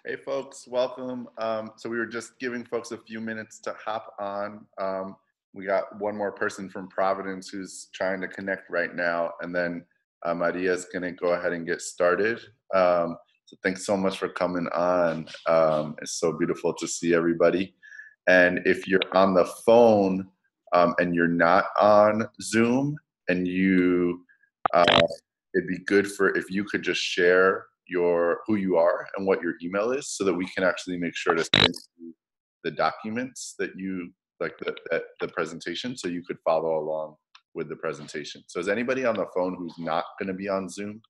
Hey folks, welcome. So we were just giving folks a few minutes to hop on. We got one more person from Providence who's trying to connect right now, and then Maria's gonna go ahead and get started. So thanks so much for coming on. It's so beautiful to see everybody. And if you're on the phone and you're not on Zoom, and it'd be good if you could just share who you are and what your email is, so that we can actually make sure to send you the documents that you like, the presentation, so you could follow along with the presentation. So is anybody on the phone who's not going to be on Zoom?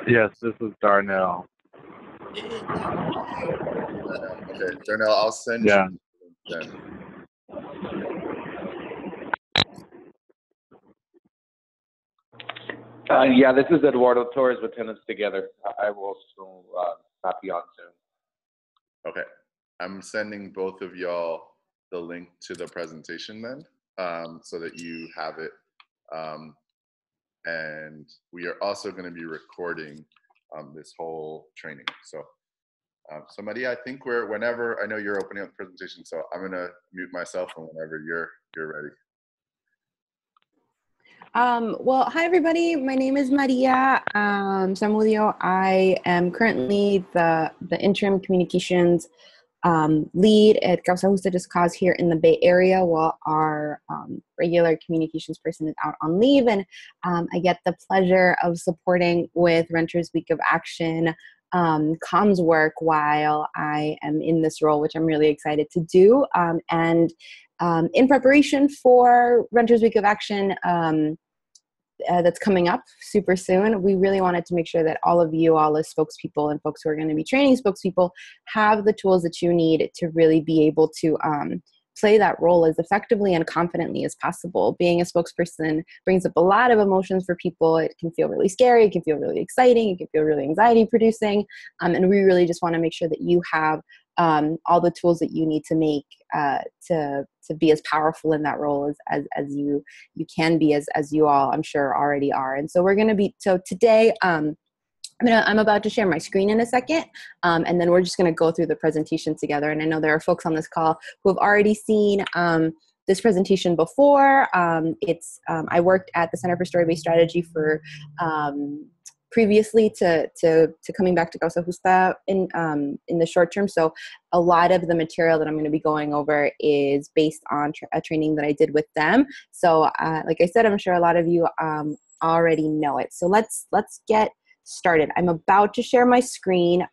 Yes, this is Darnell. Okay, Darnell, I'll send you then. Yeah, this is Eduardo Torres with Tenants Together. I will also not be on Zoom. Okay, I'm sending both of y'all the link to the presentation then, so that you have it. And we are also going to be recording this whole training. So Maria, I think whenever, I know you're opening up the presentation, so I'm going to mute myself, and whenever you're ready. Well, hi everybody. My name is Maria Zamudio. I am currently the interim communications lead at Causa Justa Just Cause here in the Bay Area, while our regular communications person is out on leave, and I get the pleasure of supporting with Renters Week of Action comms work while I am in this role, which I'm really excited to do. And in preparation for Renters Week of Action, that's coming up super soon, we really wanted to make sure that all of you, all as spokespeople and folks who are going to be training spokespeople, have the tools that you need to really be able to play that role as effectively and confidently as possible. Being a spokesperson brings up a lot of emotions for people. It can feel really scary, it can feel really exciting, it can feel really anxiety producing, and we really just want to make sure that you have all the tools that you need to make to be as powerful in that role as you can be, as you all, I'm sure, already are. And so we're going to be, so today, I'm about to share my screen in a second, and then we're just going to go through the presentation together. And I know there are folks on this call who have already seen this presentation before. I worked at the Center for Story-Based Strategy for previously to coming back to Causa Justa in the short term. So a lot of the material that I'm going to be going over is based on a training that I did with them. So like I said, I'm sure a lot of you already know it. So let's get started. I'm about to share my screen,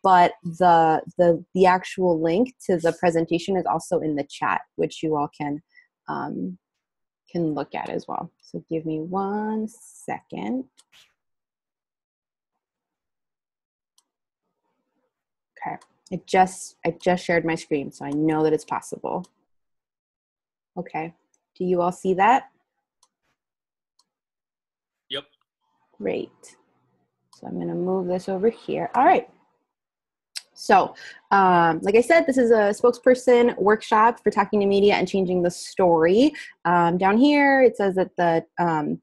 but the actual link to the presentation is also in the chat, which you all can look at as well. So give me 1 second. Okay, I just shared my screen, so I know that it's possible. Okay, do you all see that? Yep. Great. So I'm going to move this over here. All right. So, like I said, this is a spokesperson workshop for talking to media and changing the story. Down here, it says that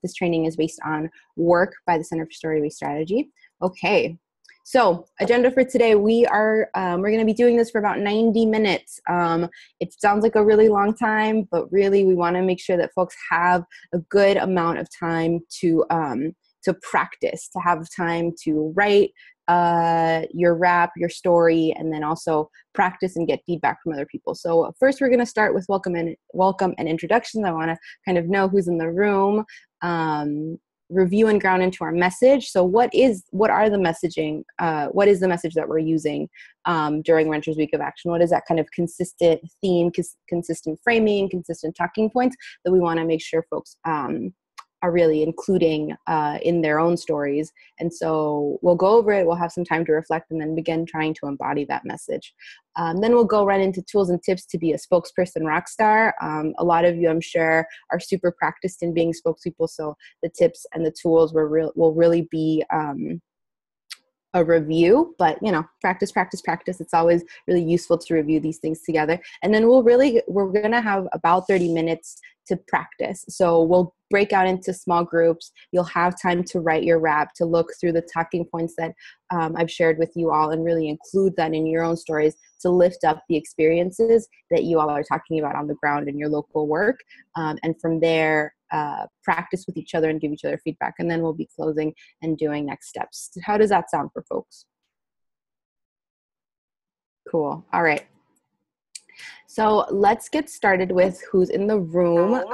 this training is based on work by the Center for Story-Based Strategy. Okay. So, agenda for today, we're going to be doing this for about 90 minutes. It sounds like a really long time, but really we want to make sure that folks have a good amount of time to practice, to have time to write your rap, your story, and then also practice and get feedback from other people. So first we're going to start with welcome and introductions. I want to kind of know who's in the room, review and ground into our message. So what is the messaging that we're using during Renters Week of Action? What is that kind of consistent theme, consistent framing, consistent talking points that we want to make sure folks are really including in their own stories? And so we'll go over it, we'll have some time to reflect, and then begin trying to embody that message. Then we'll go right into tools and tips to be a spokesperson rock star. A lot of you, I'm sure, are super practiced in being spokespeople, so the tips and the tools will really be a review, but practice. It's always really useful to review these things together. And then we're going to have about 30 minutes to practice. So we'll break out into small groups. You'll have time to write your rap, to look through the talking points that I've shared with you all and really include that in your own stories to lift up the experiences that you all are talking about on the ground in your local work. And from there, practice with each other and give each other feedback. And then we'll be closing and doing next steps. How does that sound for folks? Cool. All right. So let's get started with who's in the room.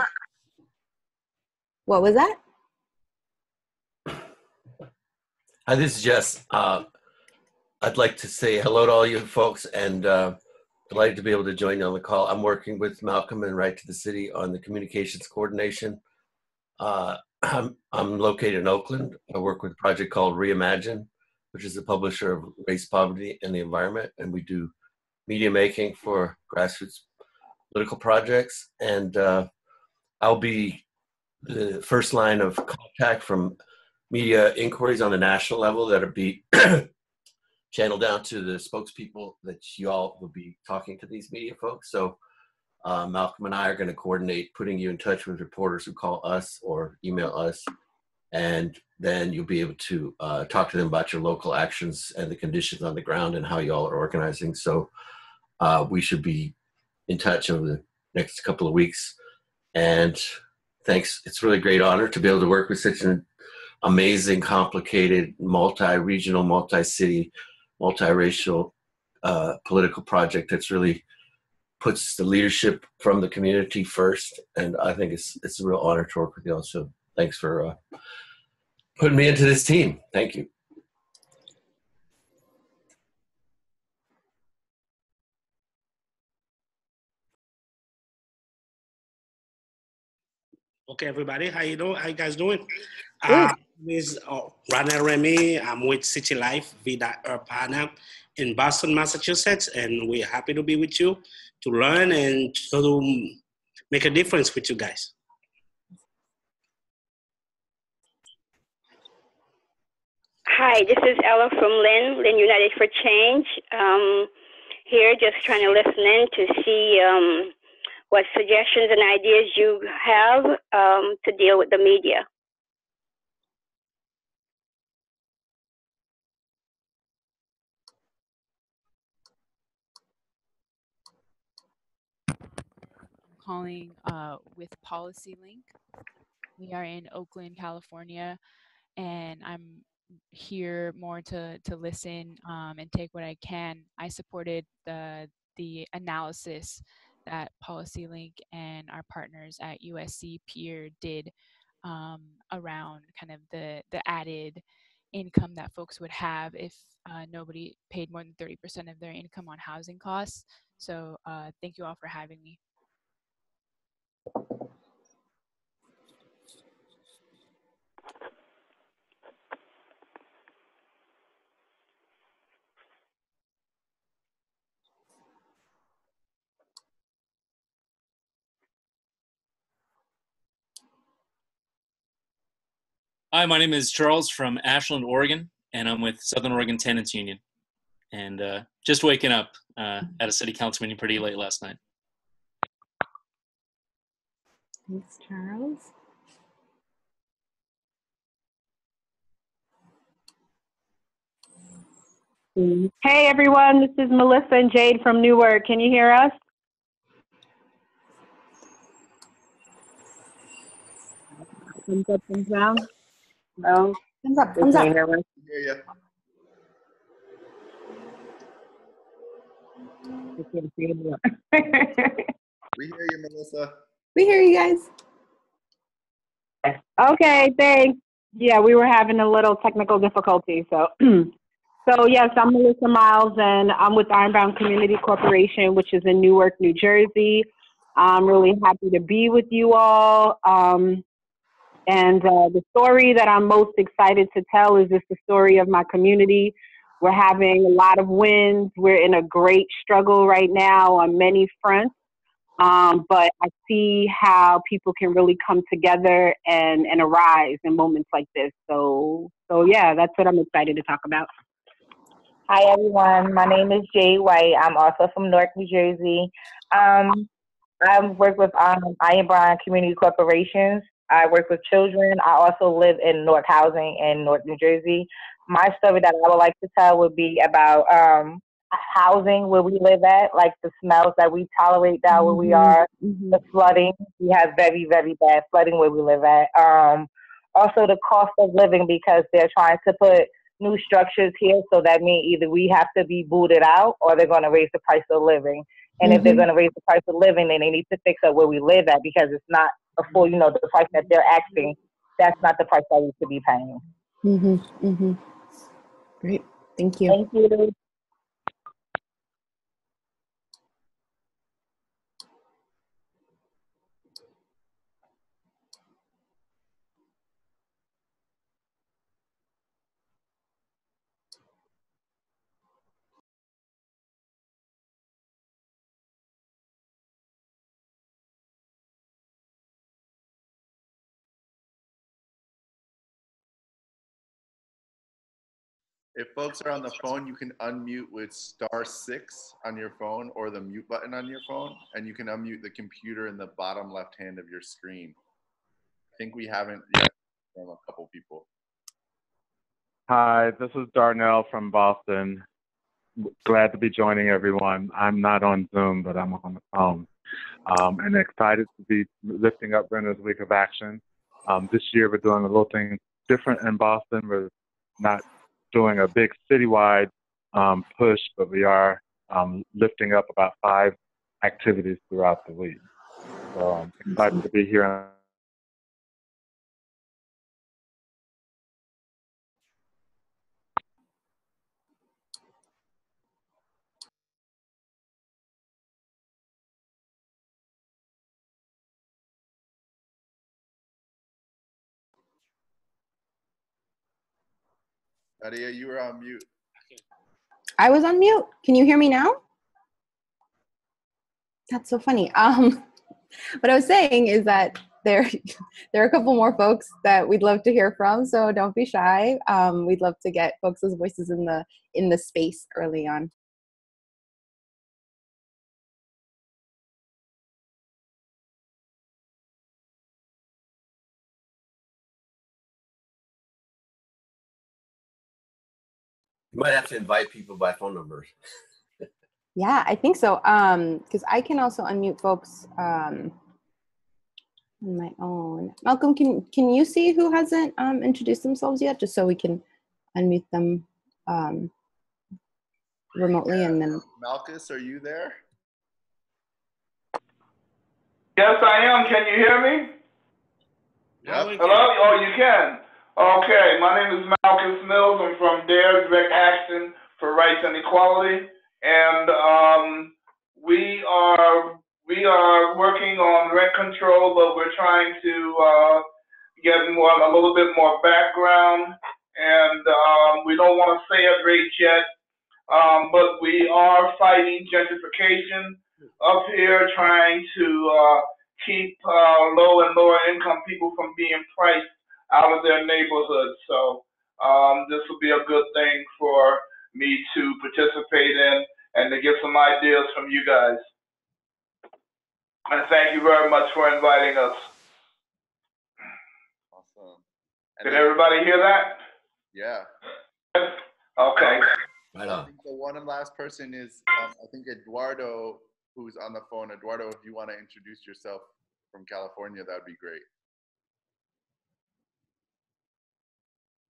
What was that? Hi, this is Jess. I'd like to say hello to all you folks and delighted to be able to join you on the call. I'm working with Malcolm and Right to the City on the communications coordination. I'm located in Oakland. I work with a project called Reimagine, which is a publisher of Race, Poverty, and the Environment. And we do media making for grassroots political projects. And I'll be the first line of contact from media inquiries on the national level that'll be channeled down to the spokespeople that you all will be talking to these media folks. So Malcolm and I are going to coordinate putting you in touch with reporters who call us or email us, and then you'll be able to talk to them about your local actions and the conditions on the ground and how you all are organizing. So we should be in touch over the next couple of weeks. And thanks. It's really a great honor to be able to work with such an amazing, complicated, multi-regional, multi-city, multiracial political project that's really puts the leadership from the community first. And I think it's a real honor to work with you all. So thanks for putting me into this team. Thank you. Okay, everybody, how you doing? How you guys doing? My name is Rana Remy. I'm with City Life Vida Urbana in Boston, Massachusetts, and we're happy to be with you to learn and to make a difference with you guys. Hi, this is Ella from Lynn United for Change. Here just trying to listen in to see what suggestions and ideas you have to deal with the media. Calling with Policy Link. We are in Oakland, California, and I'm here more to listen and take what I can. I supported the analysis that Policy Link and our partners at USC Peer did around kind of the added income that folks would have if nobody paid more than 30% of their income on housing costs. So thank you all for having me. Hi, my name is Charles from Ashland, Oregon, and I'm with Southern Oregon Tenants Union. And just waking up at a city council meeting pretty late last night. Thanks, Charles. Hey everyone, this is Melissa and Jade from Newark. Can you hear us? Thumbs up, thumbs down? No? Thumbs up, thumbs up. We hear you. We hear you, Melissa. We hear you guys. Okay, thanks. Yeah, we were having a little technical difficulty, so. So yes, I'm Melissa Miles, and I'm with Ironbound Community Corporation, which is in Newark, New Jersey. I'm really happy to be with you all. And the story that I'm most excited to tell is just the story of my community. We're having a lot of wins. We're in a great struggle right now on many fronts. But I see how people can really come together and arise in moments like this. So yeah, that's what I'm excited to talk about. Hi everyone, my name is Jay White. I'm also from Newark, New Jersey. I work with Ironbound Community Corporations. I work with children. I also live in North Housing in North New Jersey. My story that I would like to tell would be about housing where we live at, like the smells that we tolerate down where we are, the flooding. We have very, very bad flooding where we live at. Also the cost of living, because they're trying to put new structures here, so that means either we have to be booted out or they're going to raise the price of living. And if they're going to raise the price of living, then they need to fix up where we live at, because it's not a full, you know, the price that they're asking, that's not the price that we should be paying. Great. Thank you. Thank you. If folks are on the phone, you can unmute with *6 on your phone or the mute button on your phone, and you can unmute the computer in the bottom left hand of your screen. I think we haven't yet from a couple people. Hi, this is Darnell from Boston. Glad to be joining everyone. I'm not on Zoom, but I'm on the phone. And excited to be lifting up Brenner's Week of Action. This year we're doing a little thing different in Boston. We're not doing a big citywide push, but we are lifting up about 5 activities throughout the week. So I'm excited to be here. Nadia, you were on mute. I was on mute. Can you hear me now? That's so funny. What I was saying is that there are a couple more folks that we'd love to hear from, so don't be shy. We'd love to get folks' voices in the space early on. You might have to invite people by phone numbers. Yeah, I think so. Because I can also unmute folks on my own. Malcolm, can you see who hasn't introduced themselves yet, just so we can unmute them remotely? And then Malchus, are you there? Yes, I am. Can you hear me? Yep. Hello? Oh, you can. Okay, my name is Malchus Mills. I'm from DARE, Direct Action for Rights and Equality, and we are working on rent control, but we're trying to get a little bit more background, and we don't want to say a rate yet, but we are fighting gentrification up here, trying to keep low and lower income people from being priced out of their neighborhoods. So this will be a good thing for me to participate in and to get some ideas from you guys. And thank you very much for inviting us. Awesome. Did everybody hear that? Yeah. Okay. Right I on. think the one and last person is, I think Eduardo, who's on the phone. Eduardo, if you want to introduce yourself from California, that would be great.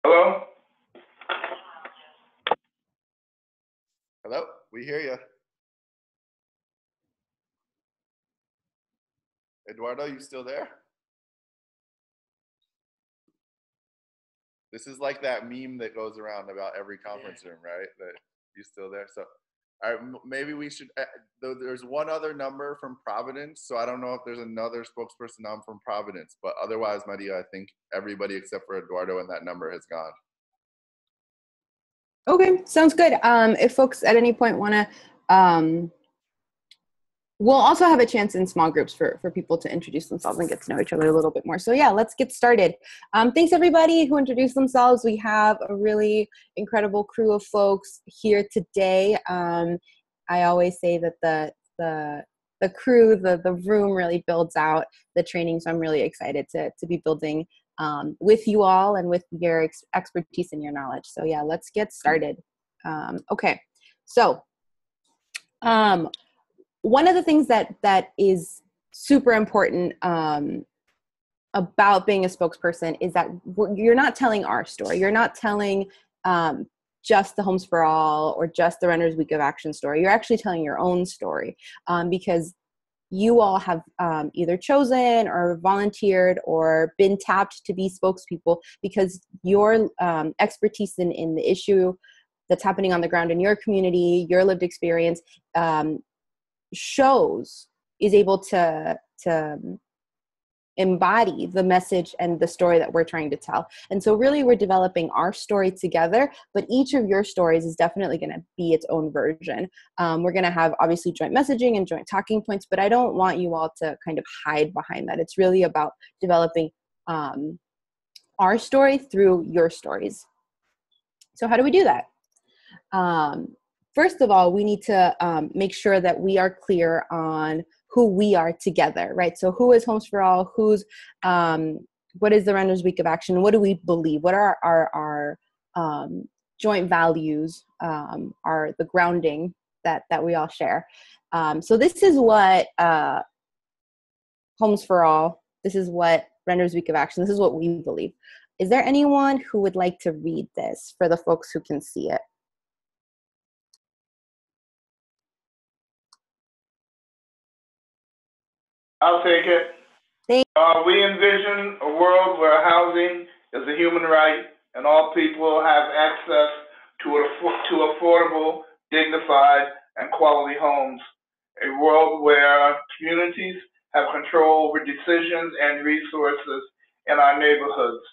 Hello? Hello? We hear you. Eduardo, you still there? This is like that meme that goes around about every conference room, right? That you still there. So, all right, maybe we should. There's one other number from Providence, so I don't know if there's another spokesperson on from Providence, but otherwise, Maria, I think everybody except for Eduardo and that number has gone. okay, sounds good. If folks at any point want to, we'll also have a chance in small groups for people to introduce themselves and get to know each other a little bit more. So yeah, let's get started. Thanks everybody who introduced themselves. We have a really incredible crew of folks here today. I always say that the the crew, the room really builds out the training. So I'm really excited to be building with you all and with your expertise and your knowledge. So yeah, let's get started. Okay, so one of the things that is super important about being a spokesperson is that you're not telling our story. You're not telling just the Homes for All or just the Renters Week of Action story. You're actually telling your own story because you all have either chosen or volunteered or been tapped to be spokespeople because your expertise in the issue that's happening on the ground in your community, your lived experience, is able to embody the message and the story that we're trying to tell. And so really we're developing our story together, but each of your stories is definitely going to be its own version. We're going to have obviously joint messaging and joint talking points, but I don't want you all to kind of hide behind that. It's really about developing our story through your stories. So how do we do that? First of all, we need to make sure that we are clear on who we are together, right? So who is Homes for All? What is the Renters Week of Action? What do we believe? What are our joint values, are the grounding that we all share? So this is what Homes for All, this is what Renters Week of Action, this is what we believe. Is there anyone who would like to read this for the folks who can see it? I'll take it. We envision a world where housing is a human right and all people have access to affordable, dignified, and quality homes. A world where communities have control over decisions and resources in our neighborhoods.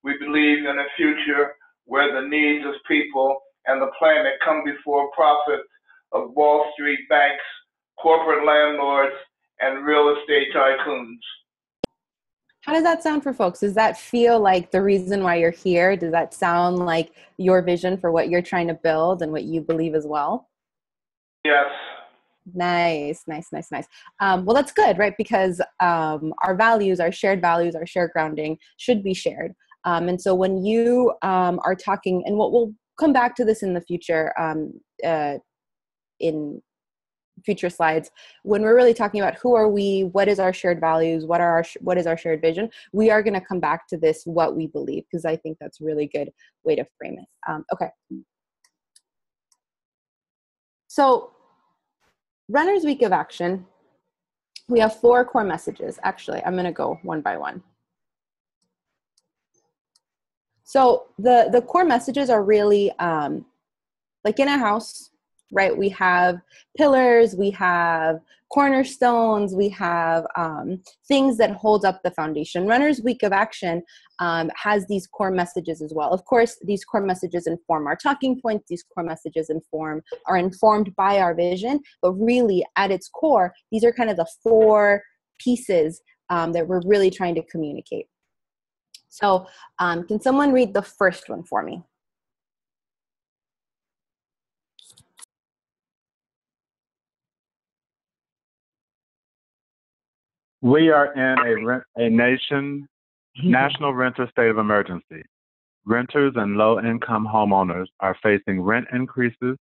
We believe in a future where the needs of people and the planet come before profits of Wall Street banks, corporate landlords, and real estate tycoons. How does that sound for folks? Does that feel like the reason why you're here? Does that sound like your vision for what you're trying to build and what you believe as well? Yes. Nice. Well, that's good, right? Because our values, our shared grounding should be shared. And so when you are talking, and we'll come back to this in the future, in future slides, when we're really talking about who are we, what is our shared values, what is our shared vision, we are going to come back to this, what we believe, because I think that's a really good way to frame it. Okay. So Renters Week of Action, we have 4 core messages. Actually, I'm going to go one by one. So the core messages are really like in a house, right? We have pillars, we have cornerstones, we have things that hold up the foundation. Renters Week of Action has these core messages as well. Of course, these core messages inform our talking points. These core messages are informed by our vision, but really at its core, these are kind of the 4 pieces that we're really trying to communicate. So can someone read the first one for me? We are in a national renter state of emergency. Renters and low-income homeowners are facing rent increases,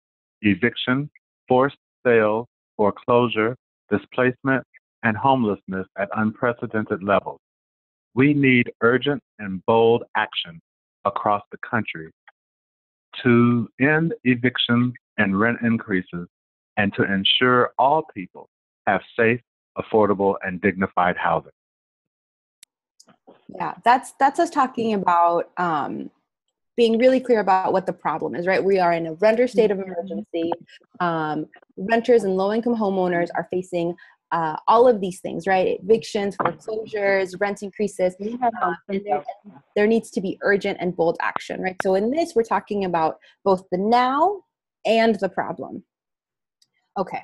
eviction, forced sales, foreclosure, displacement, and homelessness at unprecedented levels. We need urgent and bold action across the country to end evictions and rent increases and to ensure all people have safe, affordable, and dignified housing. Yeah, that's us talking about being really clear about what the problem is, right? We are in a renter state of emergency. Renters and low-income homeowners are facing all of these things, right? Evictions, foreclosures, rent increases. And there needs to be urgent and bold action, right? So in this, we're talking about both the now and the problem. Okay,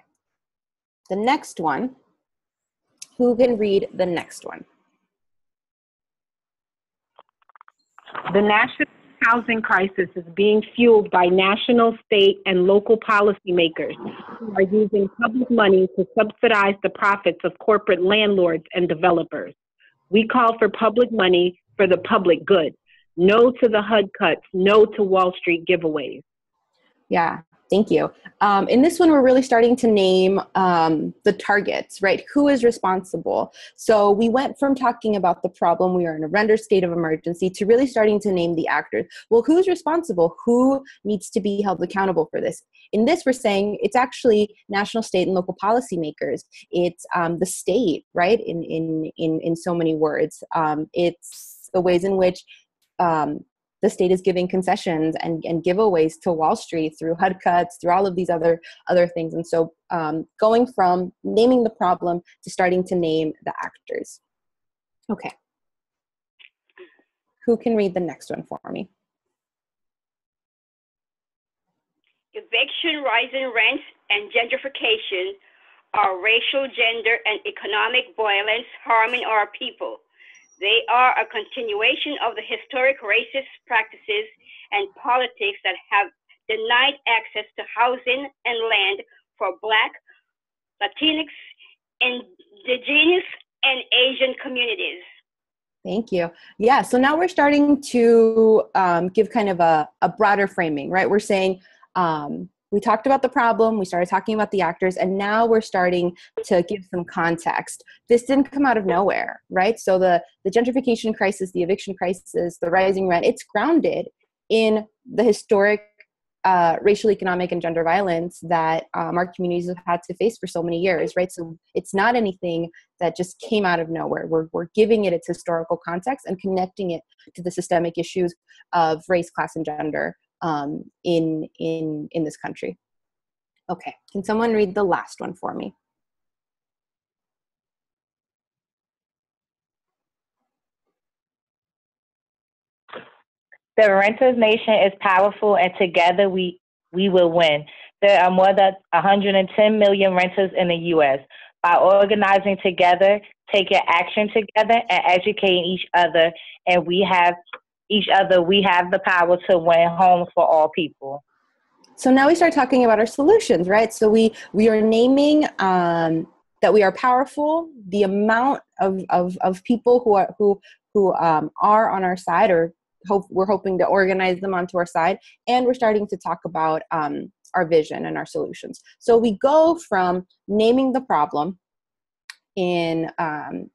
the next one. Who can read the next one? The housing crisis is being fueled by national, state, and local policymakers who are using public money to subsidize the profits of corporate landlords and developers. We call for public money for the public good. No to the HUD cuts, no to Wall Street giveaways. Yeah, thank you. In this one, we're really starting to name the targets, right? Who is responsible? So we went from talking about the problem, we are in a rendered state of emergency, to really starting to name the actors. Well, who's responsible? Who needs to be held accountable for this? In this, we're saying it's actually national, state, and local policymakers. It's the state, right? In so many words. It's the ways in which the state is giving concessions and giveaways to Wall Street through HUD cuts, through all of these other things. And so going from naming the problem to starting to name the actors. Okay. Who can read the next one for me? Eviction, rising rents, and gentrification are racial, gender, and economic violence harming our people. They are a continuation of the historic racist practices and politics that have denied access to housing and land for Black, Latinx, Indigenous, and Asian communities. Thank you. Yeah, so now we're starting to give kind of a broader framing, right? We're saying, we talked about the problem, we started talking about the actors, and now we're starting to give some context. This didn't come out of nowhere, right? So the gentrification crisis, the eviction crisis, the rising rent, it's grounded in the historic racial, economic, and gender violence that our communities have had to face for so many years, right? So it's not anything that just came out of nowhere. We're giving it its historical context and connecting it to the systemic issues of race, class, and gender in this country. Okay, can someone read the last one for me? The Renters Nation is powerful, and together we will win. There are more than 110 million renters in the U.S. By organizing together, taking action together, and educating each other, and we have the power to win homes for all people. So now we start talking about our solutions, right? So we are naming that we are powerful, the amount of people who are on our side, or we're hoping to organize them onto our side, and we're starting to talk about our vision and our solutions. So we go from naming the problem, in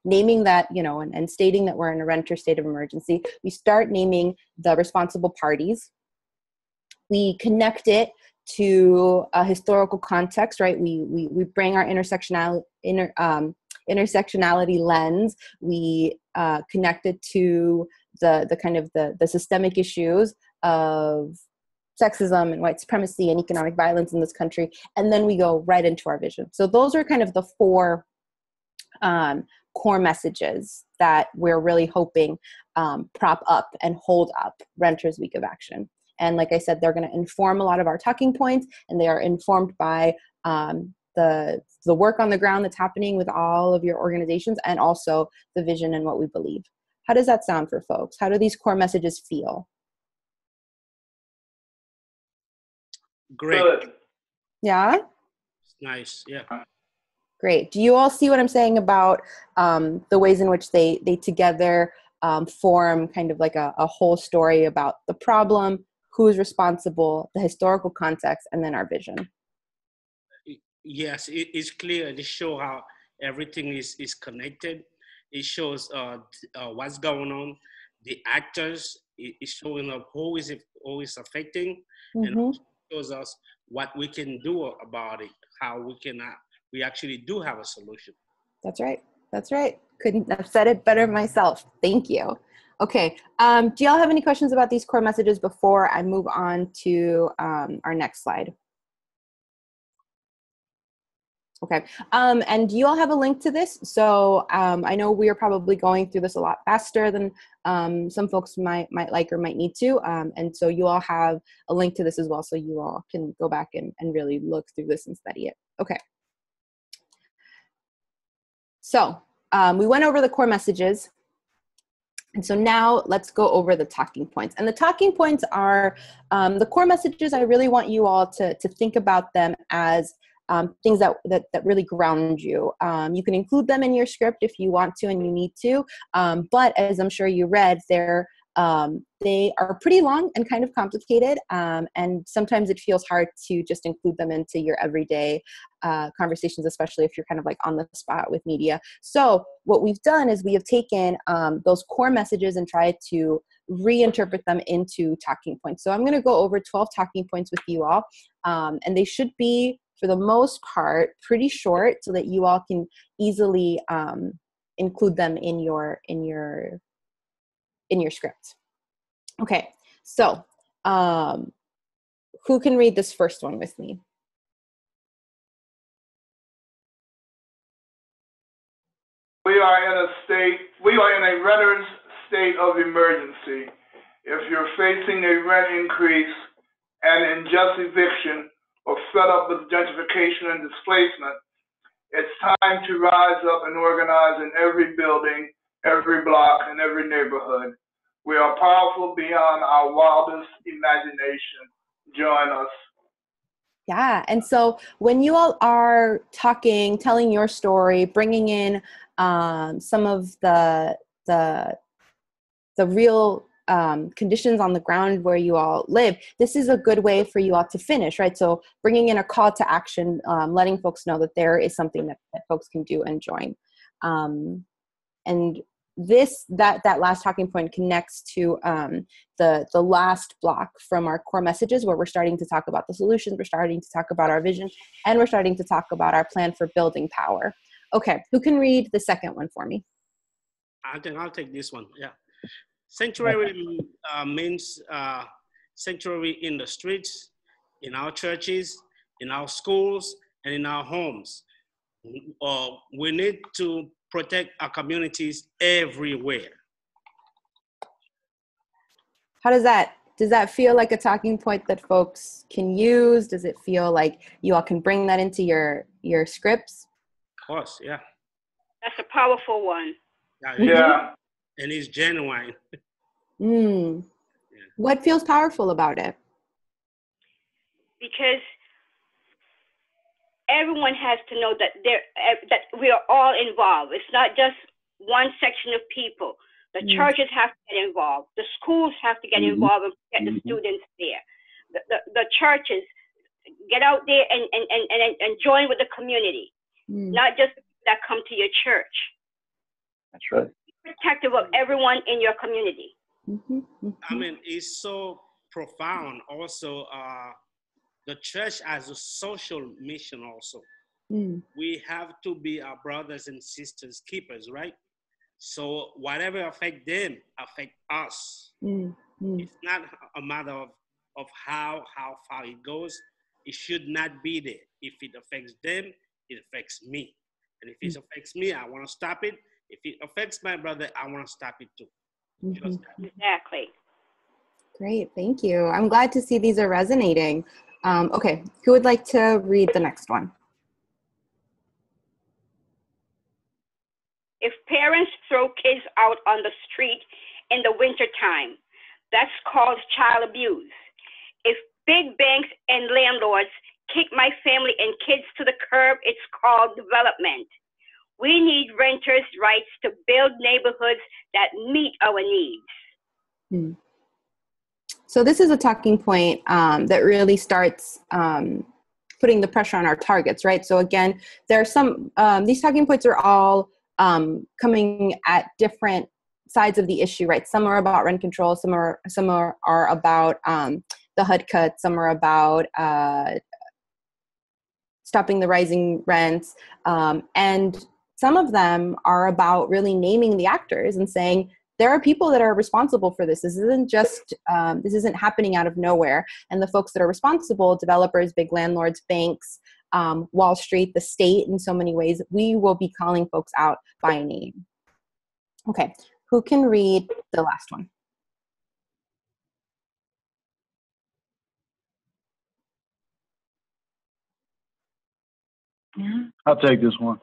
naming that, and stating that we're in a renter state of emergency. We start naming the responsible parties. We connect it to a historical context, right? We bring our intersectionality lens. We connect it to the kind of the systemic issues of sexism and white supremacy and economic violence in this country, and then we go right into our vision. So those are kind of the four core messages that we're really hoping prop up and hold up Renters Week of Action. And like I said, they're going to inform a lot of our talking points, and they are informed by the work on the ground that's happening with all of your organizations, and also the vision and what we believe. How does that sound for folks? How do these core messages feel? Great. Good. Yeah? Nice, yeah. Great. Do you all see what I'm saying about the ways in which they together form kind of like a whole story about the problem, who's responsible, the historical context, and then our vision? Yes, it's clear. It shows how everything is connected. It shows what's going on. The actors, it's showing up who is affecting, and also shows us what we can do about it, how we actually do have a solution. That's right. That's right. Couldn't have said it better myself. Thank you. Okay. Do y'all have any questions about these core messages before I move on to our next slide? Okay. And do you all have a link to this? So I know we are probably going through this a lot faster than some folks might like or might need to. And so you all have a link to this as well, so you all can go back and really look through this and study it. Okay. So we went over the core messages. And so now let's go over the talking points. And the talking points are the core messages. I really want you all to think about them as things that really ground you. You can include them in your script if you want to and you need to. But as I'm sure you read, they are pretty long and kind of complicated. And sometimes it feels hard to just include them into your everyday conversations, especially if you're kind of like on the spot with media. So what we've done is we have taken those core messages and tried to reinterpret them into talking points. So I'm going to go over 12 talking points with you all. And they should be, for the most part, pretty short so that you all can easily include them in your script. Okay, so who can read this first one with me? We are in a renter's state of emergency. If you're facing a rent increase, an unjust eviction, or fed up with gentrification and displacement, it's time to rise up and organize in every building, every block, and every neighborhood. We are powerful beyond our wildest imagination. Join us. Yeah, and so when you all are talking, telling your story, bringing in some of the real conditions on the ground where you all live, this is a good way for you all to finish, right? So bringing in a call to action, letting folks know that there is something that folks can do and join. And that last talking point connects to the last block from our core messages, where we're starting to talk about the solutions, we're starting to talk about our vision, and we're starting to talk about our plan for building power. Okay, who can read the second one for me? I think I'll take this one. Yeah, sanctuary means sanctuary in the streets, in our churches, in our schools, and in our homes. We need to protect our communities everywhere. How does that feel like a talking point that folks can use? Does it feel like you all can bring that into your scripts? Of course, yeah. That's a powerful one. Yeah. And it's genuine. Yeah. What feels powerful about it? Because everyone has to know that that we are all involved. It's not just one section of people. The churches have to get involved. The schools have to get involved and get the students there. The churches get out there and join with the community, not just that come to your church. That's right. Be protective of everyone in your community. I mean, it's so profound. Also, the church has a social mission also. We have to be our brothers and sisters keepers, right? So whatever affect them, affect us. It's not a matter of how far it goes. It should not be there. If it affects them, it affects me. And if it affects me, I want to stop it. If it affects my brother, I want to stop it too. Exactly. Great, thank you. I'm glad to see these are resonating. Okay, who would like to read the next one? If parents throw kids out on the street in the wintertime, that's called child abuse. If big banks and landlords kick my family and kids to the curb, it's called development. We need renters' rights to build neighborhoods that meet our needs. So this is a talking point that really starts putting the pressure on our targets, right? So again, there are some, these talking points are all coming at different sides of the issue, right? Some are about rent control, some are about the HUD cut, some are about stopping the rising rents, and some of them are about really naming the actors and saying, there are people that are responsible for this. This isn't just, this isn't happening out of nowhere. And the folks that are responsible, developers, big landlords, banks, Wall Street, the state, in so many ways, we will be calling folks out by name. Okay, who can read the last one? I'll take this one.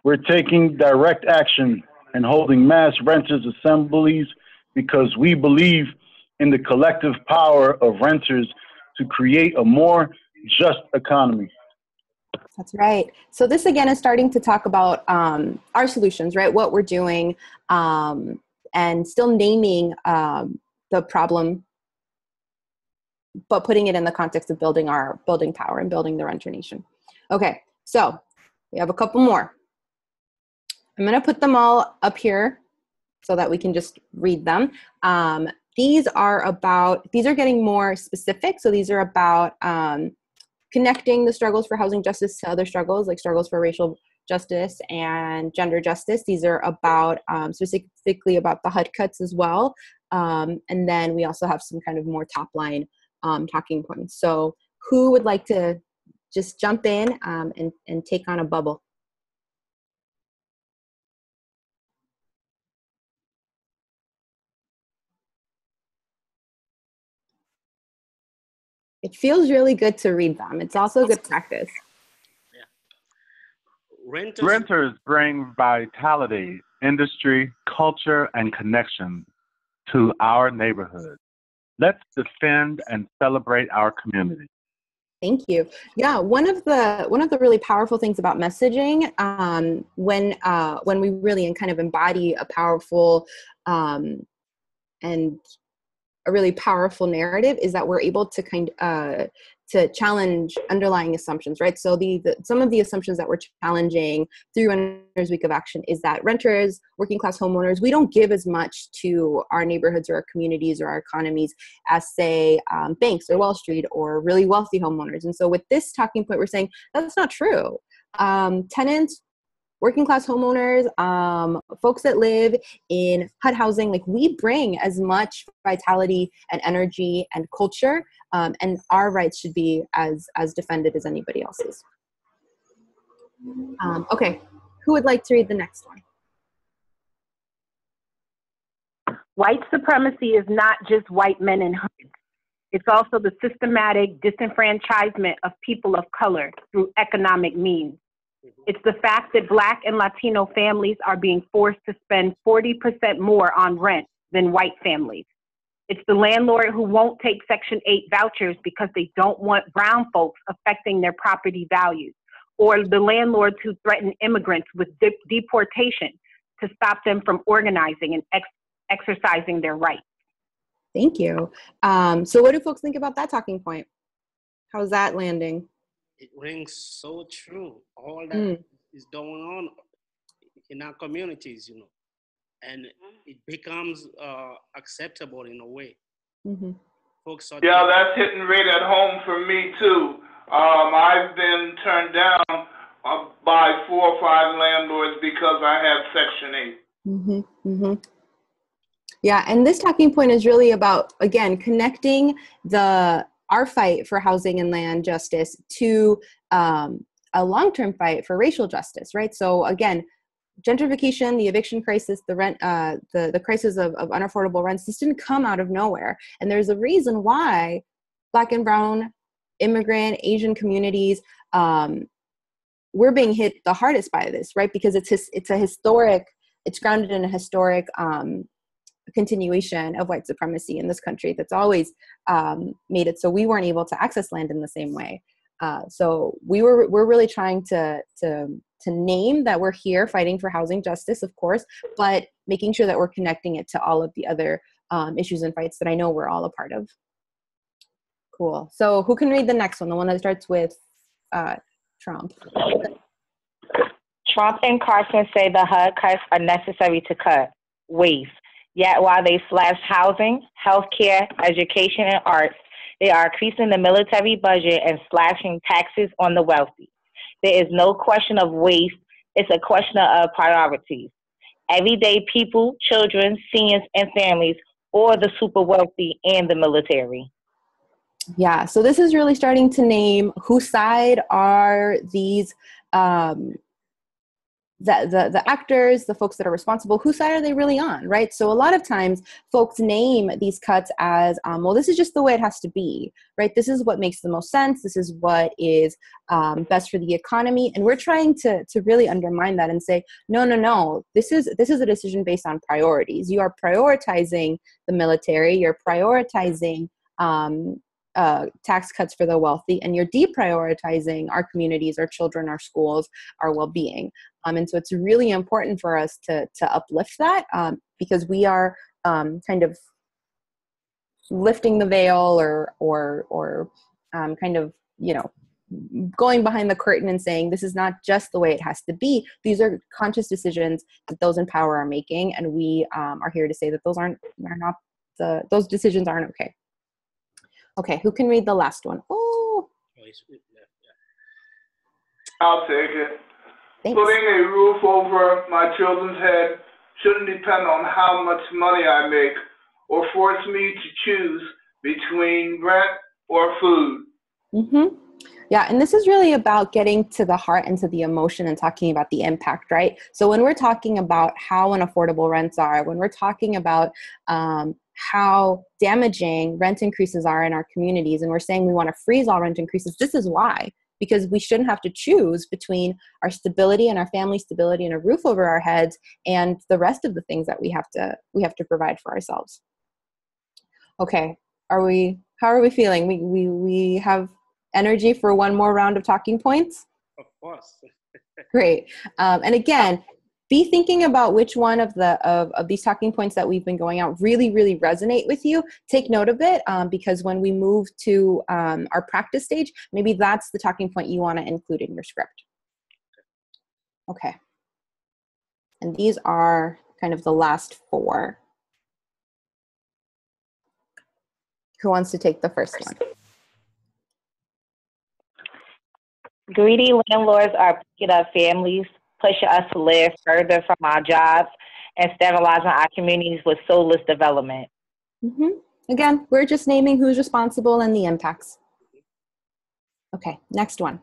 We're taking direct action and holding mass renters assemblies because we believe in the collective power of renters to create a more just economy. That's right. So this again is starting to talk about our solutions, right? What we're doing, and still naming the problem, but putting it in the context of building power and building the renter nation. Okay, so we have a couple more. I'm going to put them all up here so that we can just read them. These are getting more specific. So these are about connecting the struggles for housing justice to other struggles, like struggles for racial justice and gender justice. These are about specifically about the HUD cuts as well. And then we also have some kind of more top line talking points. So who would like to just jump in and take on a bubble? It feels really good to read them. It's also good practice. Renters bring vitality, industry, culture, and connection to our neighborhood. Let's defend and celebrate our community. Thank you. Yeah, one of the really powerful things about messaging, when we really kind of embody a powerful and a really powerful narrative, is that we're able to to challenge underlying assumptions, right? So some of the assumptions that we're challenging through Renters Week of Action is that renters, working class homeowners, we don't give as much to our neighborhoods or our communities or our economies as, say, banks or Wall Street or really wealthy homeowners. And so with this talking point, we're saying that's not true. Tenants, working class homeowners, folks that live in HUD housing, like we bring as much vitality and energy and culture, and our rights should be as defended as anybody else's. Okay, who would like to read the next one? White supremacy is not just white men in hoods. It's also the systematic disenfranchisement of people of color through economic means. It's the fact that Black and Latino families are being forced to spend 40% more on rent than white families. It's the landlord who won't take Section 8 vouchers because they don't want brown folks affecting their property values, or the landlords who threaten immigrants with deportation to stop them from organizing and exercising their rights. Thank you. So what do folks think about that talking point? How's that landing? It rings so true. All that is going on in our communities, and it becomes acceptable in a way. Mm-hmm. Folks are that's hitting right at home for me too. I've been turned down by 4 or 5 landlords because I have Section 8. Mm-hmm. Mm-hmm. Yeah, and this talking point is really about, again, connecting our fight for housing and land justice to a long-term fight for racial justice, right? So again, gentrification, the eviction crisis, the rent, the crisis of unaffordable rents, this didn't come out of nowhere. And there's a reason why Black and brown, immigrant, Asian communities, we're being hit the hardest by this, right? Because it's grounded in a historic continuation of white supremacy in this country that's always made it so we weren't able to access land in the same way. So we're really trying to name that we're here fighting for housing justice, of course, but making sure that we're connecting it to all of the other issues and fights that I know we're all a part of. Cool. So who can read the next one? The one that starts with Trump. Trump and Carson say the HUD cuts are necessary to cut waste. Yet while they slash housing, healthcare, education, and arts, they are increasing the military budget and slashing taxes on the wealthy. There is no question of waste. It's a question of priorities. Everyday people, children, seniors, and families, or the super wealthy and the military. Yeah, so this is really starting to name whose side are these the actors, the folks that are responsible, whose side are they really on, right? So a lot of times folks name these cuts as, well, this is just the way it has to be, right? This is what makes the most sense. This is what is best for the economy. And we're trying to really undermine that and say, no, this is a decision based on priorities. You are prioritizing the military, you're prioritizing tax cuts for the wealthy, and you're deprioritizing our communities, our children, our schools, our well-being. And so it's really important for us to uplift that because we are kind of lifting the veil or kind of, going behind the curtain and saying this is not just the way it has to be. These are conscious decisions that those in power are making, and we are here to say that those decisions aren't okay. Okay, who can read the last one? Oh, I'll take it. thanks. Putting a roof over my children's head shouldn't depend on how much money I make or force me to choose between rent or food. Mm-hmm. Yeah, and this is really about getting to the heart and to the emotion and talking about the impact, right? So when we're talking about how unaffordable rents are, when we're talking about how damaging rent increases are in our communities, and we're saying we want to freeze all rent increases, this is why. Because we shouldn't have to choose between our stability and our family stability and a roof over our heads and the rest of the things that we have to provide for ourselves. Okay, how are we feeling? We have energy for one more round of talking points? Of course. Great. And again, be thinking about which one of these talking points that we've been going out really, really resonate with you. Take note of it because when we move to our practice stage, maybe that's the talking point you want to include in your script. Okay. And these are kind of the last four. Who wants to take the first one? Greedy landlords are picking up families, pushing us to live further from our jobs, and sterilizing our communities with soulless development. Mm-hmm. Again, we're just naming who's responsible and the impacts. Okay, next one.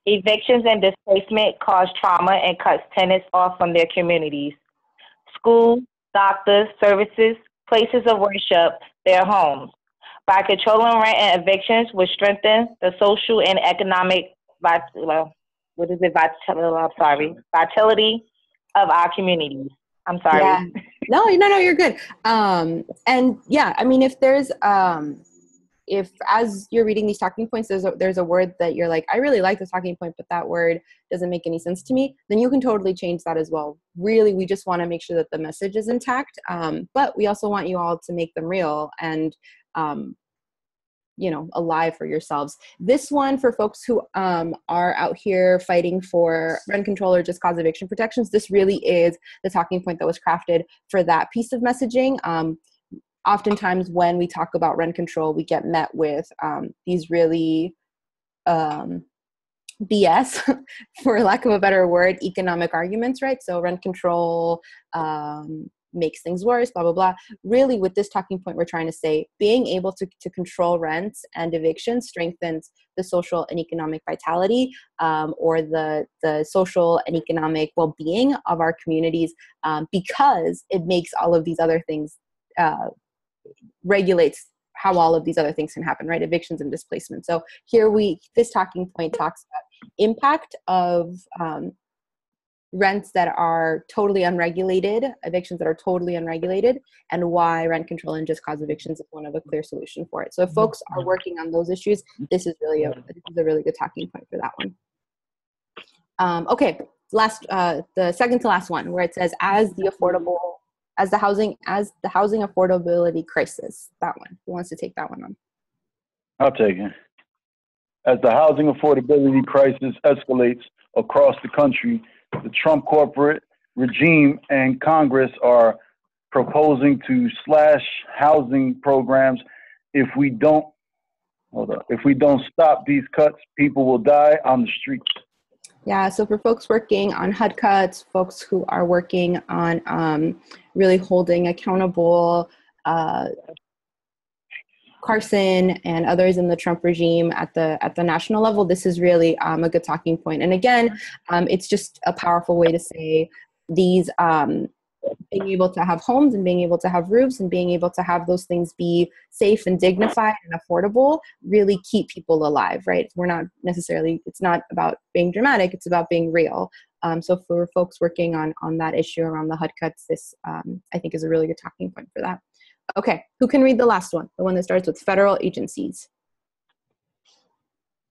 Evictions and displacement cause trauma and cuts tenants off from their communities. Schools, doctors, services, places of worship, their homes. By controlling rent and evictions, would strengthen the social and economic vitality of our communities. I'm sorry. Yeah. No, you're good. And yeah, I mean, if there's if as you're reading these talking points, there's a word that you're like, I really like this talking point, but that word doesn't make any sense to me, then you can totally change that as well. Really, we just want to make sure that the message is intact, but we also want you all to make them real and, alive for yourselves. This one for folks who are out here fighting for rent control or just cause eviction protections, this really is the talking point that was crafted for that piece of messaging. Oftentimes when we talk about rent control, we get met with these really BS, for lack of a better word, economic arguments, right? So rent control makes things worse, blah, blah, blah. Really, with this talking point, we're trying to say being able to control rents and evictions strengthens the social and economic vitality or the social and economic well-being of our communities because it makes all of these other things regulates how all of these other things can happen, right? Evictions and displacement. So here this talking point talks about impact of rents that are totally unregulated, evictions that are totally unregulated, and why rent control and just cause evictions is one of a clear solution for it. So if folks are working on those issues, this is a really good talking point for that one. Okay, the second to last one, where it says as the housing affordability crisis. That one. Who wants to take that one on? I'll take it. As the housing affordability crisis escalates across the country, the Trump corporate regime and Congress are proposing to slash housing programs. If we don't stop these cuts, people will die on the streets. Yeah, so for folks working on HUD cuts, folks who are working on really holding accountable Carson and others in the Trump regime at the national level, this is really a good talking point. And again, it's just a powerful way to say these being able to have homes and being able to have roofs and being able to have those things be safe and dignified and affordable really keep people alive, right? We're not necessarily, it's not about being dramatic, it's about being real. So for folks working on that issue around the HUD cuts, this I think is a really good talking point for that. Okay, who can read the last one? The one that starts with federal agencies.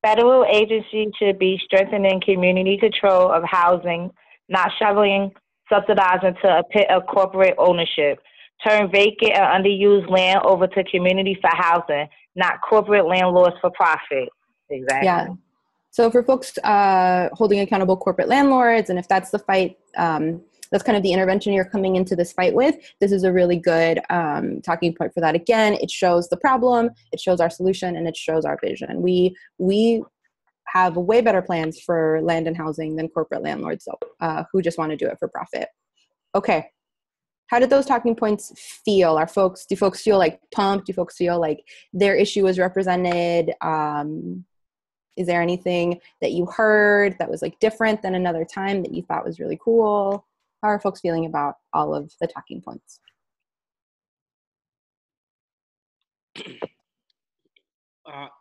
Federal agencies should be strengthening community control of housing, not shoveling subsidized into a pit of corporate ownership. Turn vacant and underused land over to community for housing, not corporate landlords for profit. Exactly. Yeah. So for folks holding accountable corporate landlords, and if that's the fight, that's kind of the intervention you're coming into this fight with, this is a really good talking point for that. Again, it shows the problem, it shows our solution, and it shows our vision. We have way better plans for land and housing than corporate landlords who just want to do it for profit. Okay. How did those talking points feel? Do folks feel like pumped? Do folks feel like their issue was represented? Is there anything that you heard that was like different than another time that you thought was really cool? How are folks feeling about all of the talking points?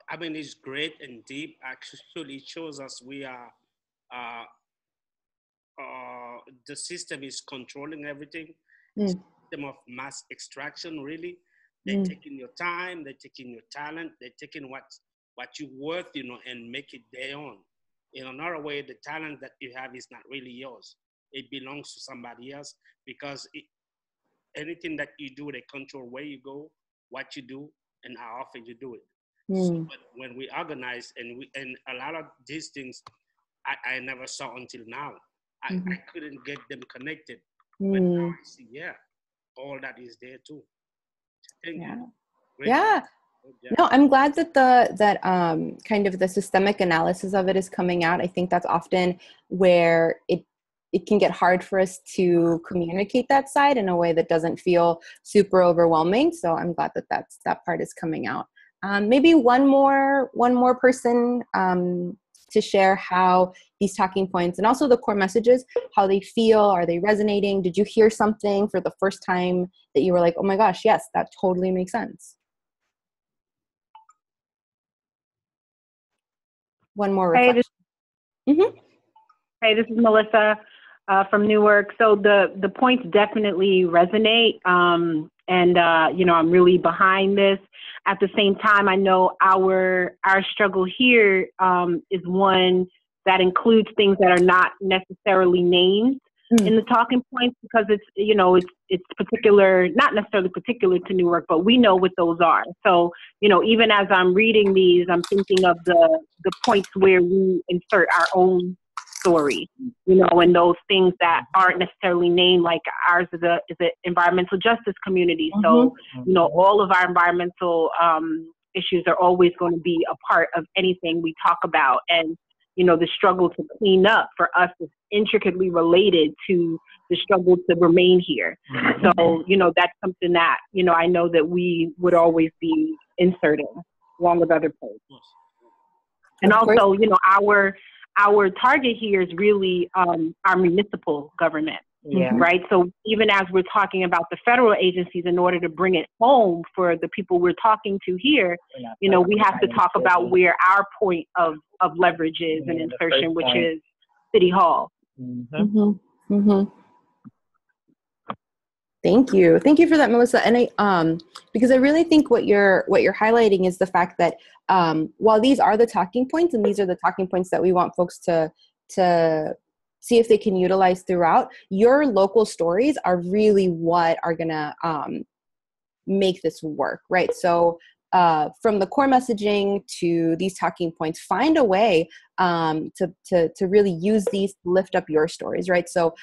I mean, it's great and deep. Actually, it shows us we are, the system is controlling everything. System of mass extraction, really. They're taking your time, they're taking your talent, they're taking what you're worth, and make it their own. In another way, the talent that you have is not really yours. It belongs to somebody else because anything that you do, they control where you go, what you do, and how often you do it. So when we organize and a lot of these things I never saw until now. I couldn't get them connected. But now I see, all that is there too. Thank you. Yeah. No, I'm glad that kind of the systemic analysis of it is coming out. I think that's often where it can get hard for us to communicate that side in a way that doesn't feel super overwhelming. So I'm glad that part is coming out. Maybe one more person to share how these talking points and also the core messages, how they feel. Are they resonating? Did you hear something for the first time that you were like, oh my gosh, yes, that totally makes sense? One more reflection. Hey, this is Melissa from Newark. So the points definitely resonate. I'm really behind this. At the same time, I know our struggle here is one that includes things that are not necessarily named in the talking points because it's particular, not necessarily particular to Newark, but we know what those are. So, even as I'm reading these, I'm thinking of the points where we insert our own story, and those things that aren't necessarily named, like ours is an environmental justice community. So, all of our environmental issues are always going to be a part of anything we talk about. And, the struggle to clean up for us is intricately related to the struggle to remain here. So, that's something that, I know that we would always be inserting along with other points. And also, our target here is really our municipal government, right? So even as we're talking about the federal agencies, in order to bring it home for the people we're talking to here, we have to talk about where our point of leverage is and insertion, which is City Hall. Thank you for that, Melissa. And because I really think what you're highlighting is the fact that while these are the talking points, and these are the talking points that we want folks to see if they can utilize throughout, your local stories are really what are gonna make this work, right? So from the core messaging to these talking points, find a way to really use these to lift up your stories, right? So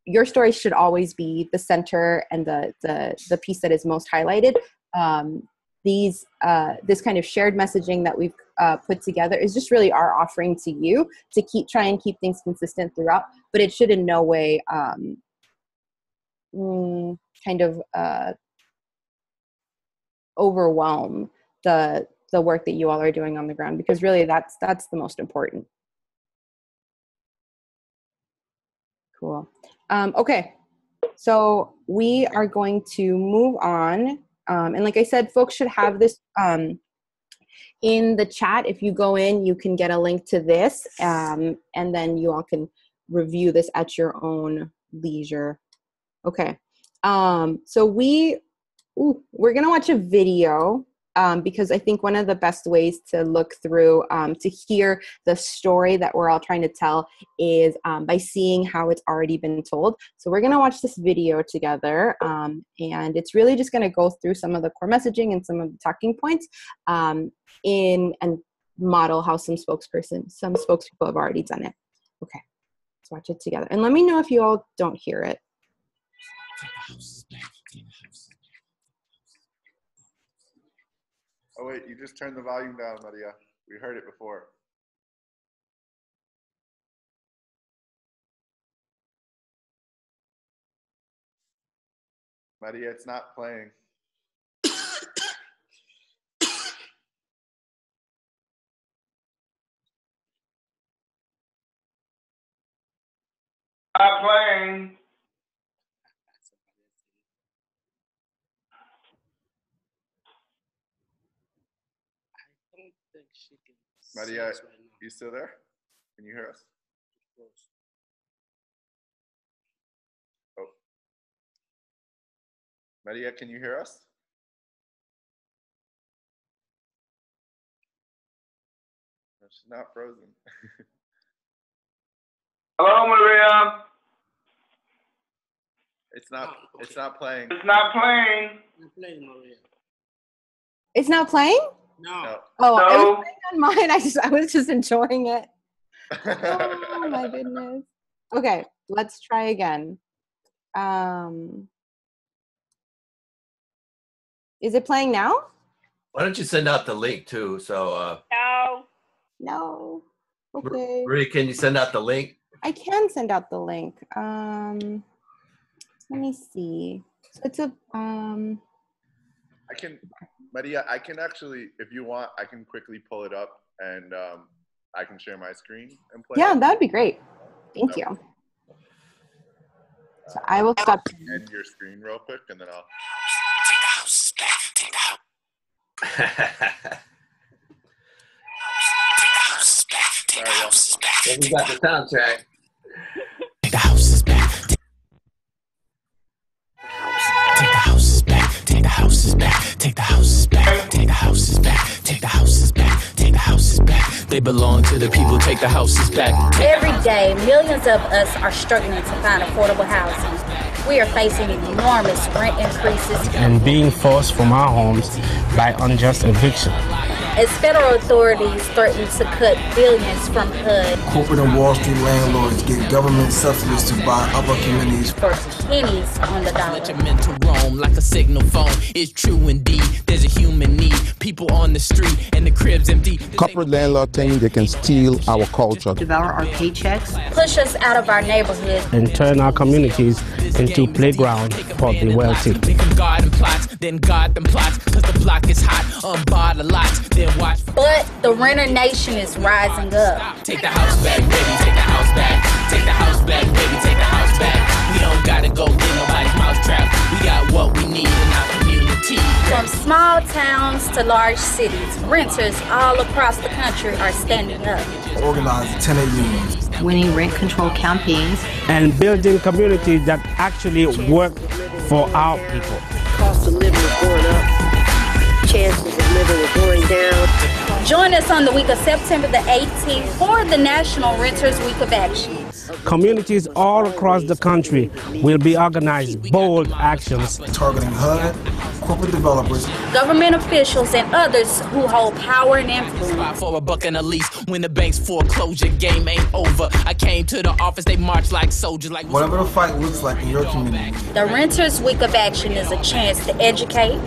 your story should always be the center and the piece that is most highlighted. This kind of shared messaging that we've put together is just really our offering to you to try and keep things consistent throughout, but it should in no way overwhelm the work that you all are doing on the ground, because really that's the most important. Cool. Okay, so we are going to move on. And like I said, folks should have this in the chat. If you go in, you can get a link to this, and then you all can review this at your own leisure. Okay, so we're gonna watch a video because I think one of the best ways to look through, to hear the story that we're all trying to tell is by seeing how it's already been told. So we're gonna watch this video together, and it's really just gonna go through some of the core messaging and some of the talking points and model how some spokespeople have already done it. Okay, let's watch it together. And let me know if you all don't hear it. Oh wait, you just turned the volume down, Maria. We heard it before. Maria, it's not playing. Not playing. Maria, you still there? Can you hear us? Oh. Maria, can you hear us? No, she's not frozen. Hello, Maria. It's not playing. It's not playing. Not playing, Maria. It's not playing? No. Oh, No. it was playing on mine. I was just enjoying it. Oh my goodness. Okay, let's try again. Is it playing now? Why don't you send out the link too? So No. Okay. Maria, can you send out the link? I can send out the link. Let me see. So it's a Maria, I can actually, if you want, I can quickly pull it up and I can share my screen and play. Yeah, it. that would be great. Thank you. So I will stop. End your screen real quick and then I'll. Take the house back. Take the house. Take the house back. Take the house back. Well, we got the soundtrack. Take the houses back. Take the houses back. Take the houses back. Take the houses back. Take the houses back. Take the houses back. Take the houses back. They belong to the people. Take the houses back. Every day, millions of us are struggling to find affordable housing. We are facing enormous rent increases and being forced from our homes by unjust eviction. as federal authorities threaten to cut billions from HUD. Corporate and Wall Street landlords get government subsidies to buy upper communities for pennies on the dollar. Let your mental roam like a signal phone. It's true indeed. There's a human need. People on the street and the cribs empty. Corporate landlord think they can steal our culture, Devour our paychecks, push us out of our neighborhood, and turn our communities into playground for the wealthy. Garden plots, then guard them plots, cause the block is hot, unbar the lots, then watch. But the renter nation is rising up. Take the house back, baby, take the house back. Take the house back, baby, take the house back. We don't gotta go get nobody's mousetrap. We got what we need in our community. From small towns to large cities, renters all across the country are standing up. Organized tenant unions, winning rent control campaigns, and building communities that actually work for our people. Cost of living is going up. Chances of living are going down. Join us on the week of September the 18th for the National Renters Week of Action. Communities all across the country will be organized bold actions targeting HUD, corporate developers, government officials, and others who hold power and influence. For a buck and a lease, when the bank's foreclosure game ain't over. I came to the office, they march like soldiers. Like whatever the fight looks like in your community. The Renters Week of Action is a chance to educate,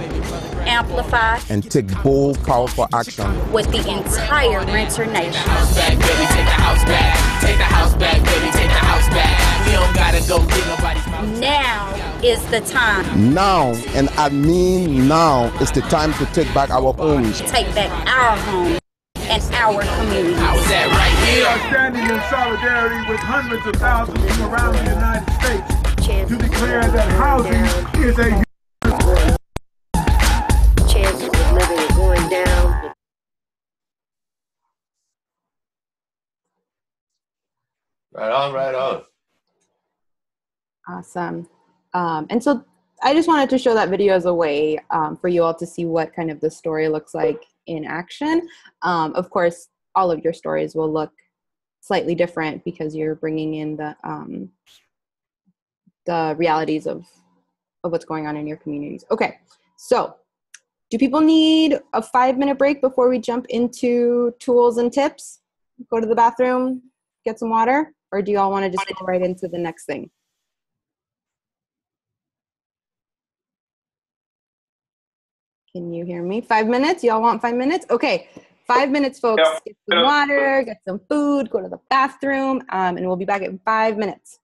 amplify, and take bold, powerful action with the entire renter nation. Take the house back, baby, take the house back. Take the house back, baby, take the house back. We don't gotta go get nobody's mouth. Now is the time. Now, and I mean now, is the time to take back our homes. Take back our home and our community. I was at right We here. are standing in solidarity with hundreds of thousands from around the United States to declare that housing is a Chances of living are going down. Right on, right on. Awesome. And so I just wanted to show that video as a way for you all to see what kind of the story looks like in action. Of course, all of your stories will look slightly different because you're bringing in the realities of what's going on in your communities. Okay, so do people need a 5-minute break before we jump into tools and tips? Go to the bathroom, get some water, or do you all want to just go right into the next thing? Can you hear me? 5 minutes? Y'all want 5 minutes? Okay, 5 minutes, folks. Get some water, get some food, go to the bathroom, and we'll be back in 5 minutes.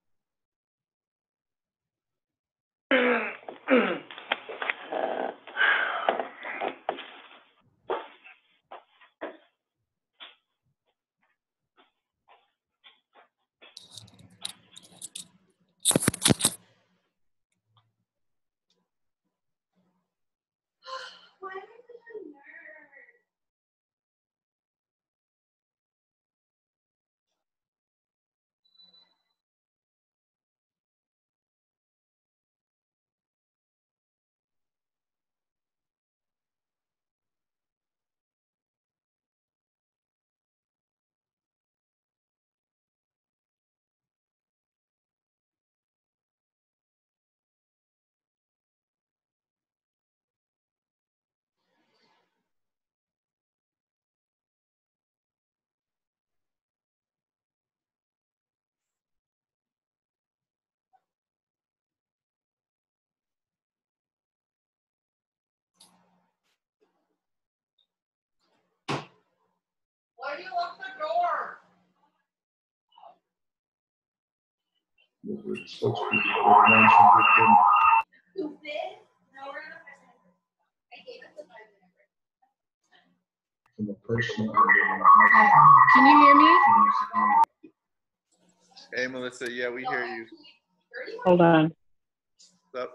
Why do you lock the door? Can you hear me? Hey, Melissa. Yeah, we hear you. Hold on. What's up?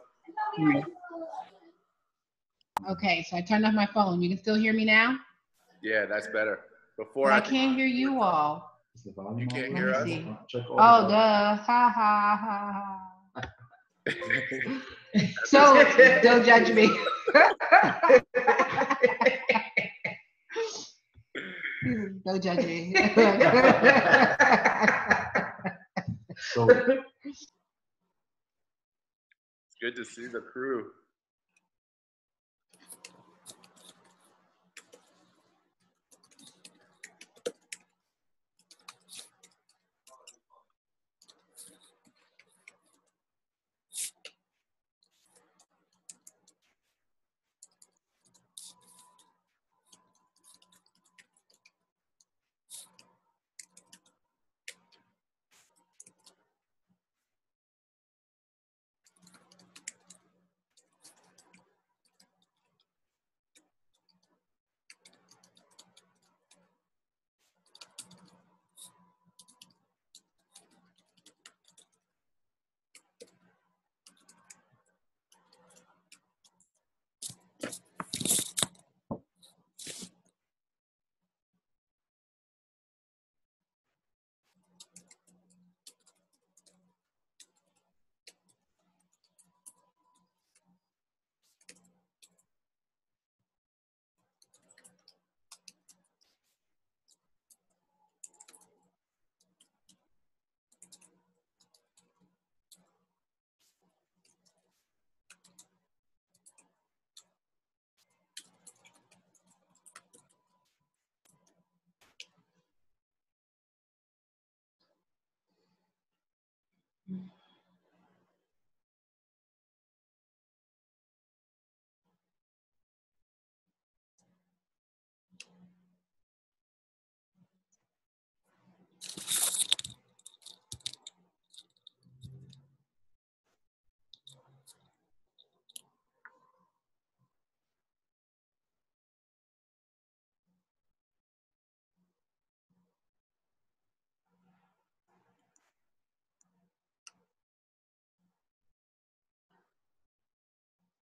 Okay, so I turned off my phone. You can still hear me now? Yeah, that's better. Before But I can't hear you all. You can't Let hear me us? see. Oh, duh. Ha ha ha ha. So don't judge me. Don't judge me. So it's good to see the crew.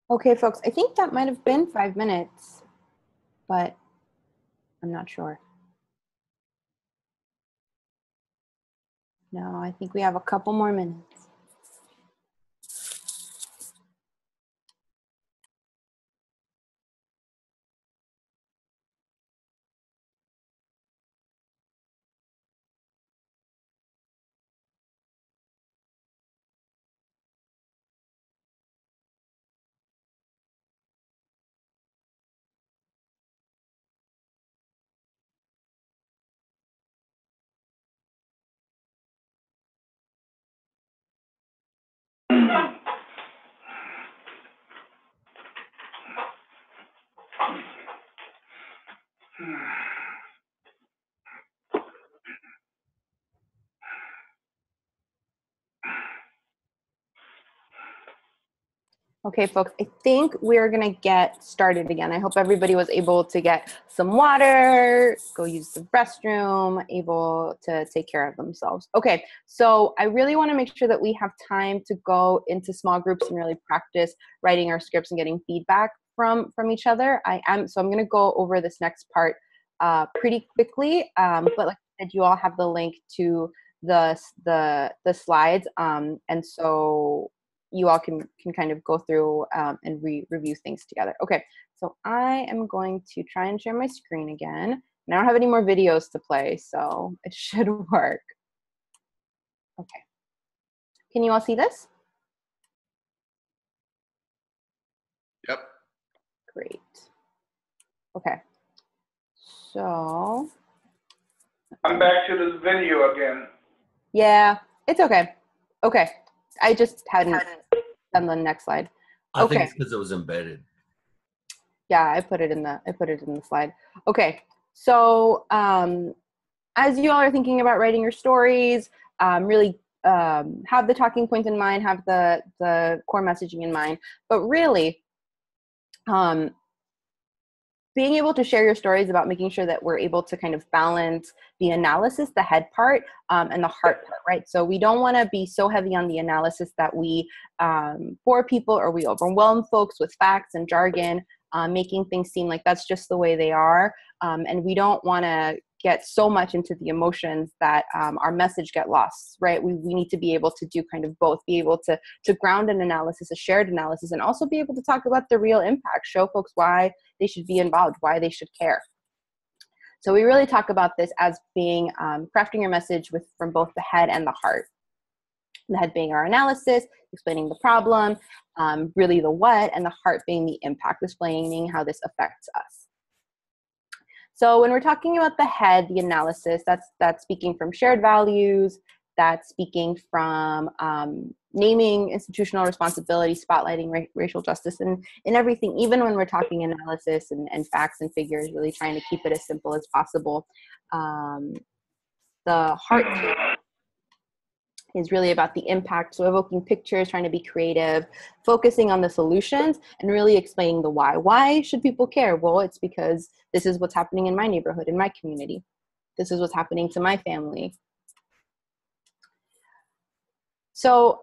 Okay, folks, I think that might have been 5 minutes, but I'm not sure. No, I think we have a couple more minutes. Okay, folks, I think we're gonna get started again. I hope everybody was able to get some water, go use the restroom, able to take care of themselves. Okay, so I really wanna make sure that we have time to go into small groups and really practice writing our scripts and getting feedback from each other. So I'm gonna go over this next part pretty quickly, but like I said, you all have the link to the slides, and so you all can kind of go through and review things together. Okay, so I am going to try and share my screen again. And I don't have any more videos to play, so it should work. Okay. Can you all see this? Yep. Great. Okay. So. I'm back to this video again. Yeah, it's okay. Okay. I just hadn't done the next slide. I think it's because it was embedded. Yeah, I put it in the slide. Okay, so as you all are thinking about writing your stories, really have the talking points in mind, have the core messaging in mind, but really being able to share your stories about making sure that we're able to kind of balance the analysis, the head part, and the heart part, right? So we don't want to be so heavy on the analysis that we bore people or we overwhelm folks with facts and jargon, making things seem like that's just the way they are. And we don't want to get so much into the emotions that our message get lost, right? We need to be able to do kind of both, be able to ground an analysis, a shared analysis, and also be able to talk about the real impact, show folks why they should be involved, why they should care. So we really talk about this as being crafting your message from both the head and the heart. The head being our analysis, explaining the problem, really the what, and the heart being the impact, explaining how this affects us. So when we're talking about the head, the analysis, that's speaking from shared values, that's speaking from naming institutional responsibility, spotlighting racial justice in everything, even when we're talking analysis and facts and figures, really trying to keep it as simple as possible. The heart is really about the impact, so evoking pictures, trying to be creative, focusing on the solutions, and really explaining the why. Why should people care? Well, it's because this is what's happening in my neighborhood, in my community. This is what's happening to my family. So,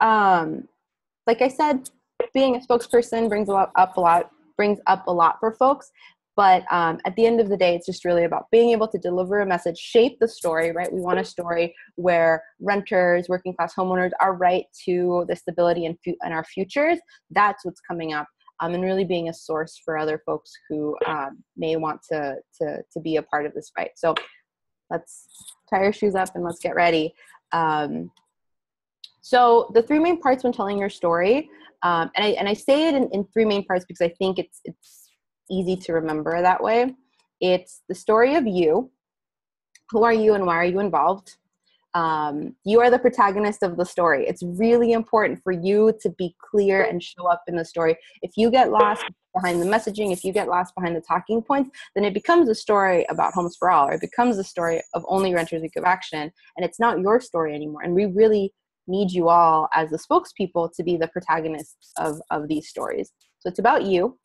like I said, being a spokesperson brings up a lot for folks. But at the end of the day, it's just really about being able to deliver a message, shape the story, right? We want a story where renters, working class homeowners are right to the stability and our futures. That's what's coming up. And really being a source for other folks who may want to be a part of this fight. So let's tie our shoes up and let's get ready. So the three main parts when telling your story, and I say it in three main parts because I think it's easy to remember that way. It's the story of you. Who are you and why are you involved? You are the protagonist of the story. It's really important for you to be clear and show up in the story. If you get lost behind the messaging, if you get lost behind the talking points, then it becomes a story about Homes for All, or it becomes a story of only Renters Week of Action, and it's not your story anymore. And we really need you all as the spokespeople to be the protagonists of these stories. So it's about you.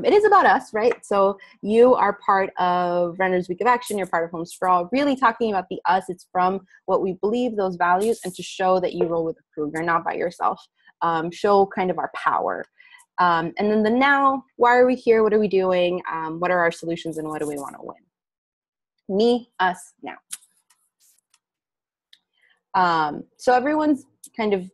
It is about us, right? So you are part of Renters Week of Action, you're part of Homes for All, really talking about the us. It's from what we believe, those values, and to show that you roll with the crew. You're not by yourself. Show kind of our power. And then the now, why are we here? What are we doing? What are our solutions and what do we want to win? Me, us, now. So everyone's kind of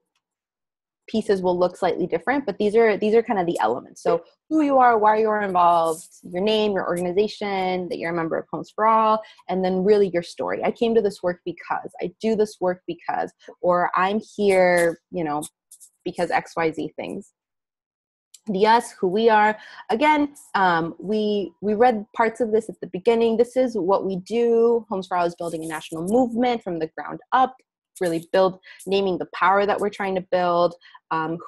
pieces will look slightly different, but these are kind of the elements. So who you are, why you are involved, your name, your organization, that you're a member of Homes for All, and then really your story. I came to this work because, I do this work because, or I'm here, you know, because XYZ things. The us, who we are. Again, we read parts of this at the beginning. This is what we do. Homes for All is building a national movement from the ground up, really naming the power that we're trying to build,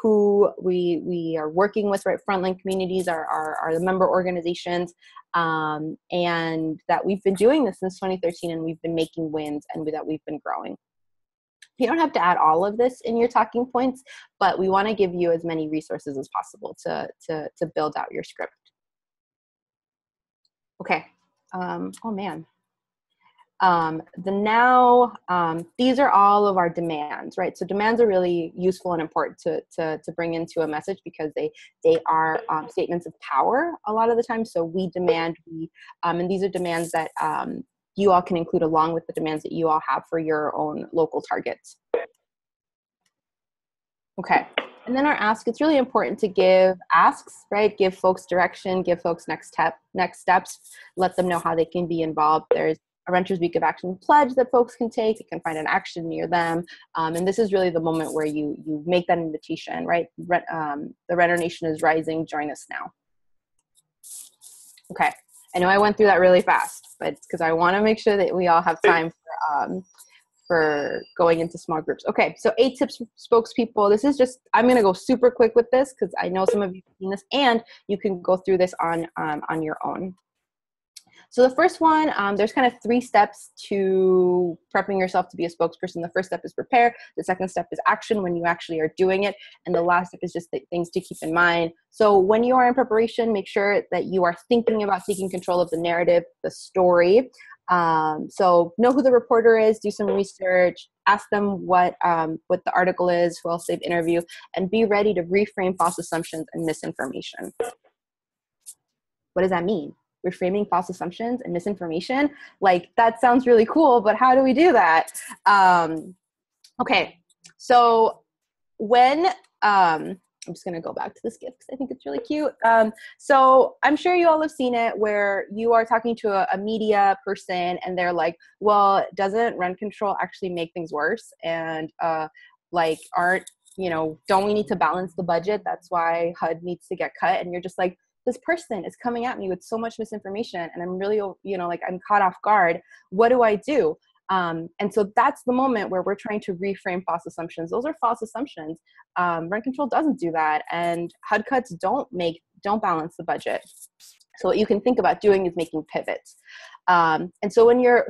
who we are working with, right? Frontline communities are the member organizations, and that we've been doing this since 2013, and we've been making wins, and that we've been growing. You don't have to add all of this in your talking points, but we want to give you as many resources as possible to build out your script. Okay. Oh man. The now, these are all of our demands, right? So demands are really useful and important to bring into a message because they are statements of power a lot of the time. So we demand, and these are demands that you all can include along with the demands that you all have for your own local targets. Okay. And then our ask, it's really important to give asks, right? Give folks direction, give folks next steps, let them know how they can be involved. There's a Renters Week of Action pledge that folks can take. You can find an action near them. And this is really the moment where you make that invitation, right? The Renter Nation is rising. Join us now. Okay. I know I went through that really fast, but it's because I want to make sure that we all have time for going into small groups. Okay, so 8 tips for spokespeople. This is just, I'm going to go super quick with this because I know some of you have seen this, and you can go through this on your own. So the first one, there's kind of 3 steps to prepping yourself to be a spokesperson. The first step is prepare. The second step is action when you actually are doing it. And the last step is just the things to keep in mind. So when you are in preparation, make sure that you are thinking about taking control of the narrative, the story. So know who the reporter is, do some research, ask them what the article is, who else they've interviewed, and be ready to reframe false assumptions and misinformation. What does that mean? Reframing false assumptions and misinformation? Like, that sounds really cool, but how do we do that? Okay, so when, I'm just gonna go back to this gift because I think it's really cute. So I'm sure you all have seen it where you are talking to a media person and they're like, well, doesn't rent control actually make things worse? And like, don't we need to balance the budget? That's why HUD needs to get cut. And you're just like, this person is coming at me with so much misinformation and I'm really, I'm caught off guard. What do I do? And so that's the moment where we're trying to reframe false assumptions. Those are false assumptions. Rent control doesn't do that. And HUD cuts don't balance the budget. So what you can think about doing is making pivots. And so when you're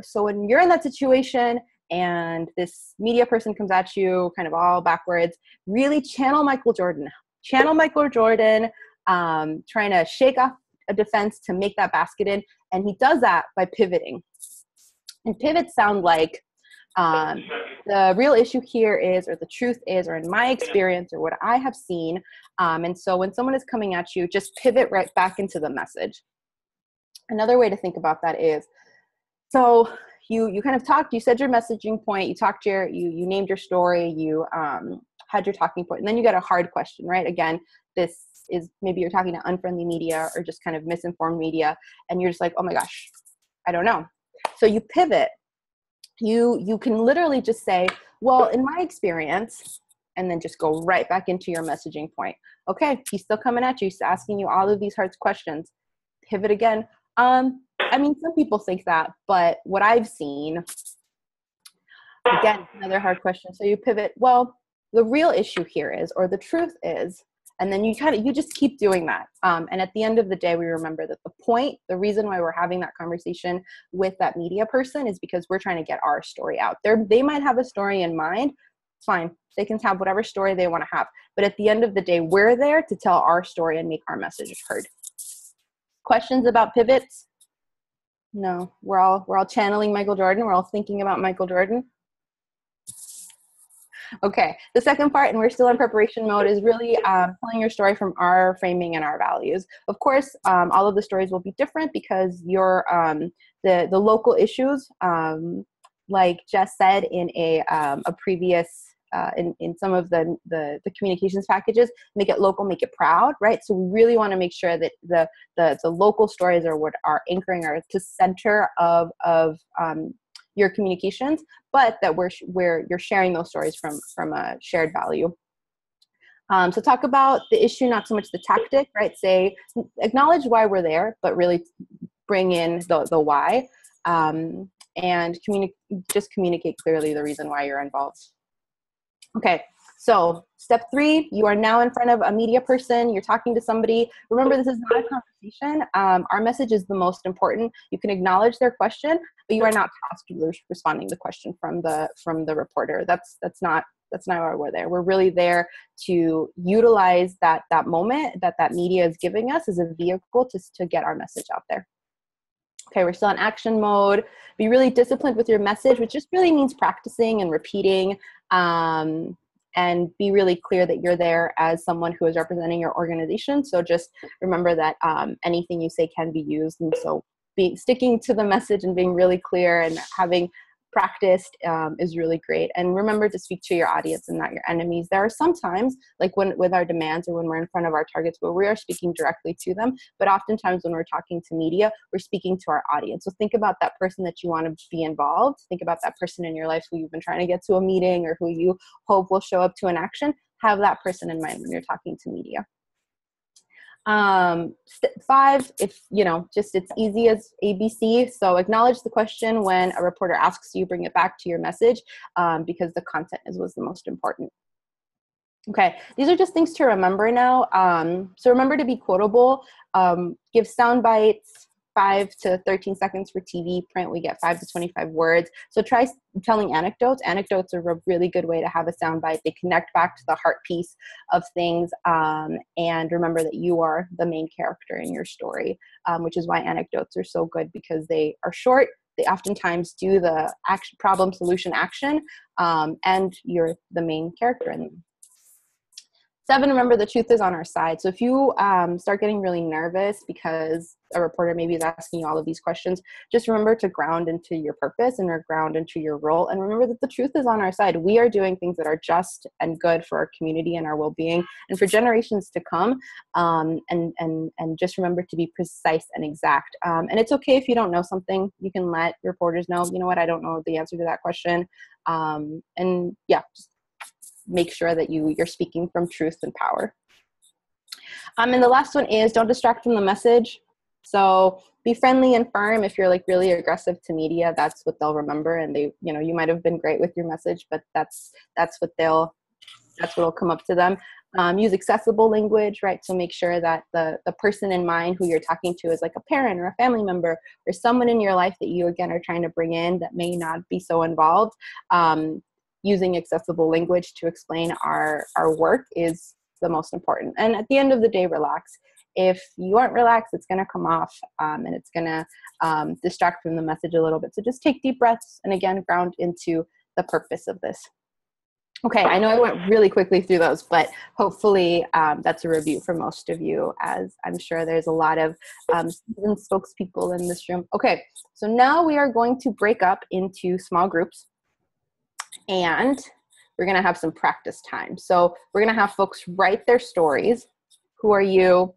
in that situation and this media person comes at you kind of all backwards, really channel Michael Jordan. Trying to shake off a defense to make that basket in. And he does that by pivoting. And pivots sound like the real issue here is, or the truth is, or in my experience, or what I have seen. And so when someone is coming at you, just pivot right back into the message. Another way to think about that is, so you kind of talked, you said your messaging point, you named your story, you had your talking point, and then you got a hard question, right? Again, this is maybe you're talking to unfriendly media or just kind of misinformed media, and you're just like, oh my gosh, I don't know. So you pivot. You can literally just say, well, in my experience, and then just go right back into your messaging point. Okay, he's still coming at you. He's asking you all of these hard questions. Pivot again. I mean, some people think that, but what I've seen, again, another hard question. So you pivot, well, the real issue here is, or the truth is, and then you just keep doing that. And at the end of the day, we remember that the reason why we're having that conversation with that media person is because we're trying to get our story out there. They might have a story in mind. It's fine. They can have whatever story they want to have. But at the end of the day, we're there to tell our story and make our message heard. Questions about pivots? No, we're all channeling Michael Jordan. We're all thinking about Michael Jordan. Okay, the second part, and we're still in preparation mode, is really telling your story from our framing and our values. Of course, all of the stories will be different because your the local issues, like Jess said in a previous in some of the communications packages, make it local, make it proud, right? So we really want to make sure that the local stories are what are anchoring or to center of your communications, but that you're sharing those stories from a shared value. So talk about the issue, not so much the tactic, right? Say, acknowledge why we're there, but really bring in the why, and just communicate clearly the reason why you're involved. Okay, so step 3, you are now in front of a media person, you're talking to somebody. Remember, this is not a conversation. Our message is the most important. You can acknowledge their question, but you are not tasked with responding to the question from the reporter. That's not why we're there. We're really there to utilize that moment that media is giving us as a vehicle to get our message out there. Okay, we're still in action mode. Be really disciplined with your message, which just really means practicing and repeating, and be really clear that you're there as someone who is representing your organization. So just remember that anything you say can be used. And so sticking to the message and being really clear and having practiced is really great. And remember to speak to your audience and not your enemies. There are some times, like with our demands or when we're in front of our targets, where we are speaking directly to them, but oftentimes when we're talking to media, we're speaking to our audience. So think about that person that you want to be involved. Think about that person in your life who you've been trying to get to a meeting or who you hope will show up to an action. Have that person in mind when you're talking to media. Step 5, if just it's easy as ABC. So acknowledge the question when a reporter asks you, bring it back to your message, because the content was the most important. Okay, these are just things to remember now. So remember to be quotable. Give sound bites. 5 to 13 seconds for TV. Print, we get 5 to 25 words. So try telling anecdotes. Anecdotes are a really good way to have a soundbite. They connect back to the heart piece of things. And remember that you are the main character in your story, which is why anecdotes are so good, because they are short. They oftentimes do the action, problem, solution, action, and you're the main character in them. 7, remember the truth is on our side. So if you start getting really nervous because a reporter maybe is asking you all of these questions, just remember to ground into your purpose and ground into your role. And remember that the truth is on our side. We are doing things that are just and good for our community and our well-being and for generations to come. And just remember to be precise and exact. And it's okay if you don't know something. You can let reporters know, you know what, I don't know the answer to that question. And yeah, just make sure that you're speaking from truth and power. And the last one is don't distract from the message. So be friendly and firm. If you're like really aggressive to media, that's what they'll remember. And they, you might have been great with your message, but that's what'll come up to them. Use accessible language, right? So make sure that the person in mind who you're talking to is like a parent or a family member or someone in your life that you, again, are trying to bring in that may not be so involved. Using accessible language to explain our work is the most important. And at the end of the day, relax. If you aren't relaxed, it's going to come off and it's going to distract from the message a little bit. So just take deep breaths and again, ground into the purpose of this. Okay, I know I went really quickly through those, but hopefully that's a review for most of you, as I'm sure there's a lot of spokespeople in this room. Okay, so now we are going to break up into small groups. And we're going to have some practice time. So we're going to have folks write their stories. Who are you?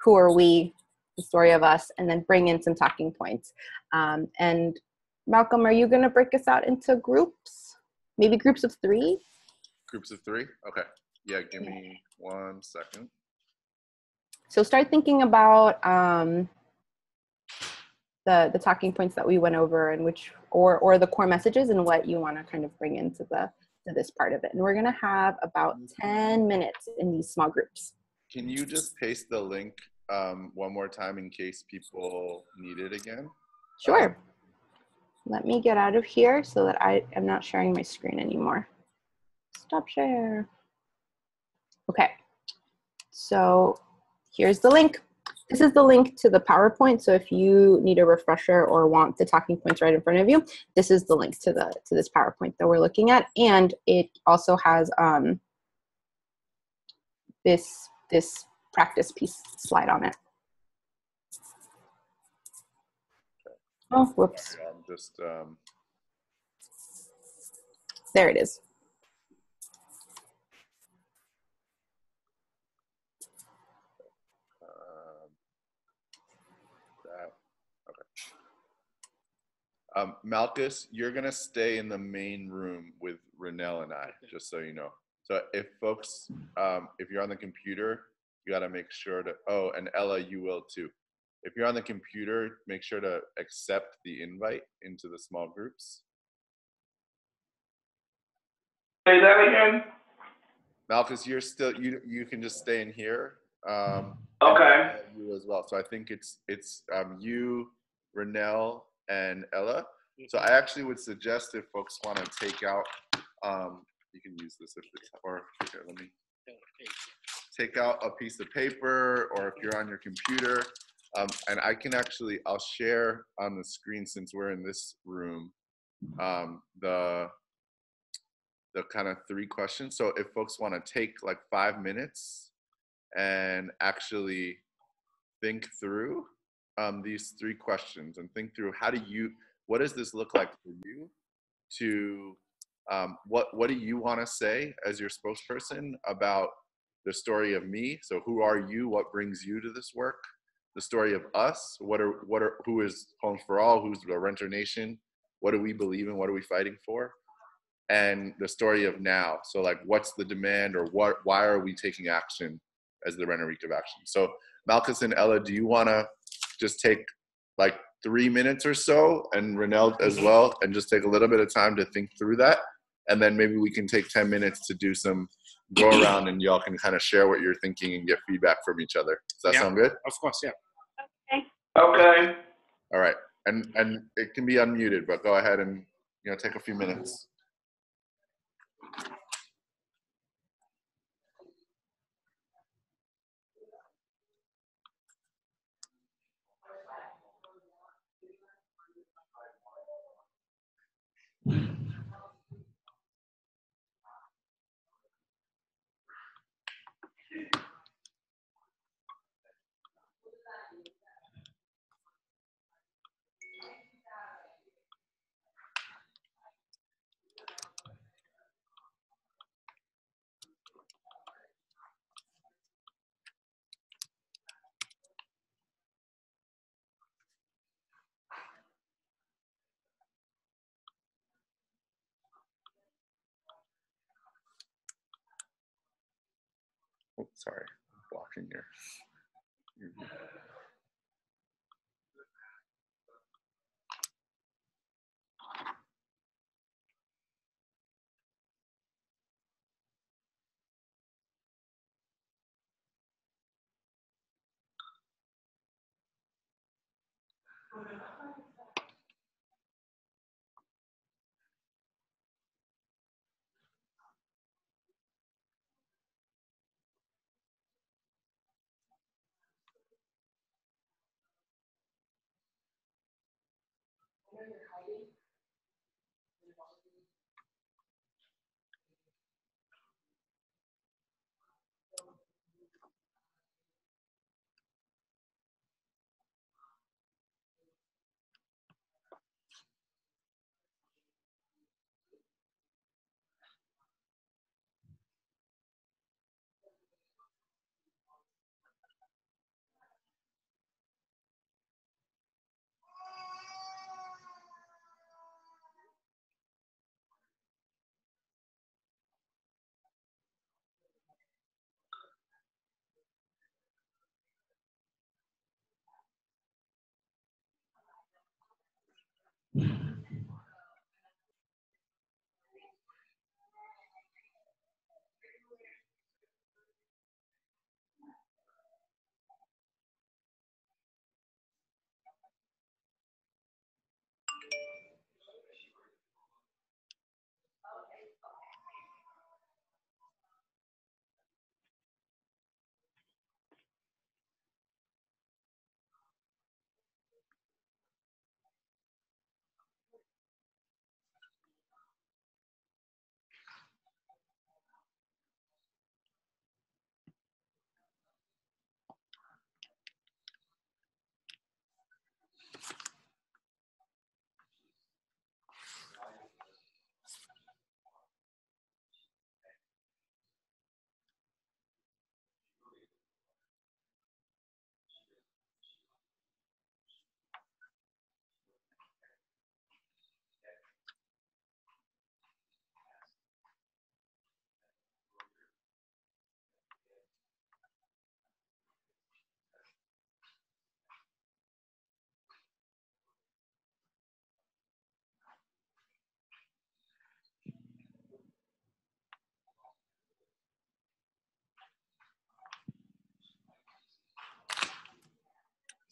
Who are we? The story of us, and then bring in some talking points. And Malcolm, are you going to break us out into groups? Maybe groups of 3? Groups of 3? Okay. Yeah, give me 1 second. So start thinking about the talking points that we went over and which, or the core messages and what you want to kind of bring into this part of it. And we're going to have about 10 minutes in these small groups. Can you just paste the link one more time in case people need it again? Sure. Let me get out of here so that I am not sharing my screen anymore. Stop share. Okay. So here's the link. This is the link to the PowerPoint. So if you need a refresher or want the talking points right in front of you, this is the link to this PowerPoint that we're looking at. And it also has this practice piece slide on it. Oh, whoops. I'm just there it is. Malchus, you're gonna stay in the main room with Renell and I, just so you know. So if folks, if you're on the computer, you gotta make sure to, oh, and Ella, you will too. If you're on the computer, make sure to accept the invite into the small groups. Say that again? Malchus, you're still, you can just stay in here. Okay. You as well. So I think it's you, Renell, and Ella. So I actually would suggest if folks want to take out, you can use this if it's, or okay, let me take out a piece of paper, or if you're on your computer, and I can actually, I'll share on the screen since we're in this room, the kind of 3 questions. So if folks want to take like 5 minutes and actually think through these 3 questions and think through what does this look like for you to, what do you want to say as your spokesperson about the story of me? So who are you? What brings you to this work? The story of us, who is Homes for All? Who's the Renter Nation? What do we believe in? What are we fighting for? And the story of now. So like, what's the demand, or why are we taking action as the Renter Week of Action? So Malchus and Ella, do you want to just take like 3 minutes or so, and Renell as well, and just take a little bit of time to think through that? And then maybe we can take 10 minutes to do some go around, and y'all can kind of share what you're thinking and get feedback from each other. Does that sound good? Of course, yeah. Okay. All right. And it can be unmuted, but go ahead and take a few minutes. Oh, sorry, I'm blocking your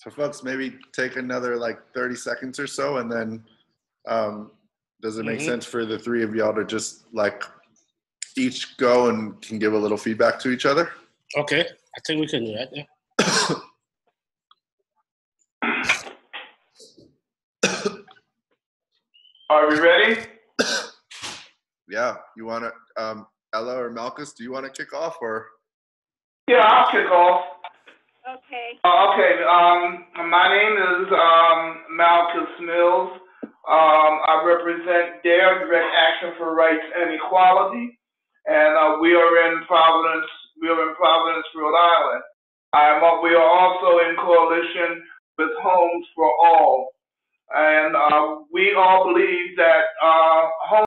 So folks, maybe take another like 30 seconds or so, and then does it make sense for the three of y'all to just like each go and can give a little feedback to each other? Okay, I think we can do that. Yeah. Are we ready? Yeah, you want to, Ella or Malchus, do you want to kick off or? Yeah, I'll kick off. Okay. My name is Malchus Mills. I represent DARE, Direct Action for Rights and Equality, and we are in Providence. We are in Providence, Rhode Island. We are also in coalition with Homes for All, and we all believe that homes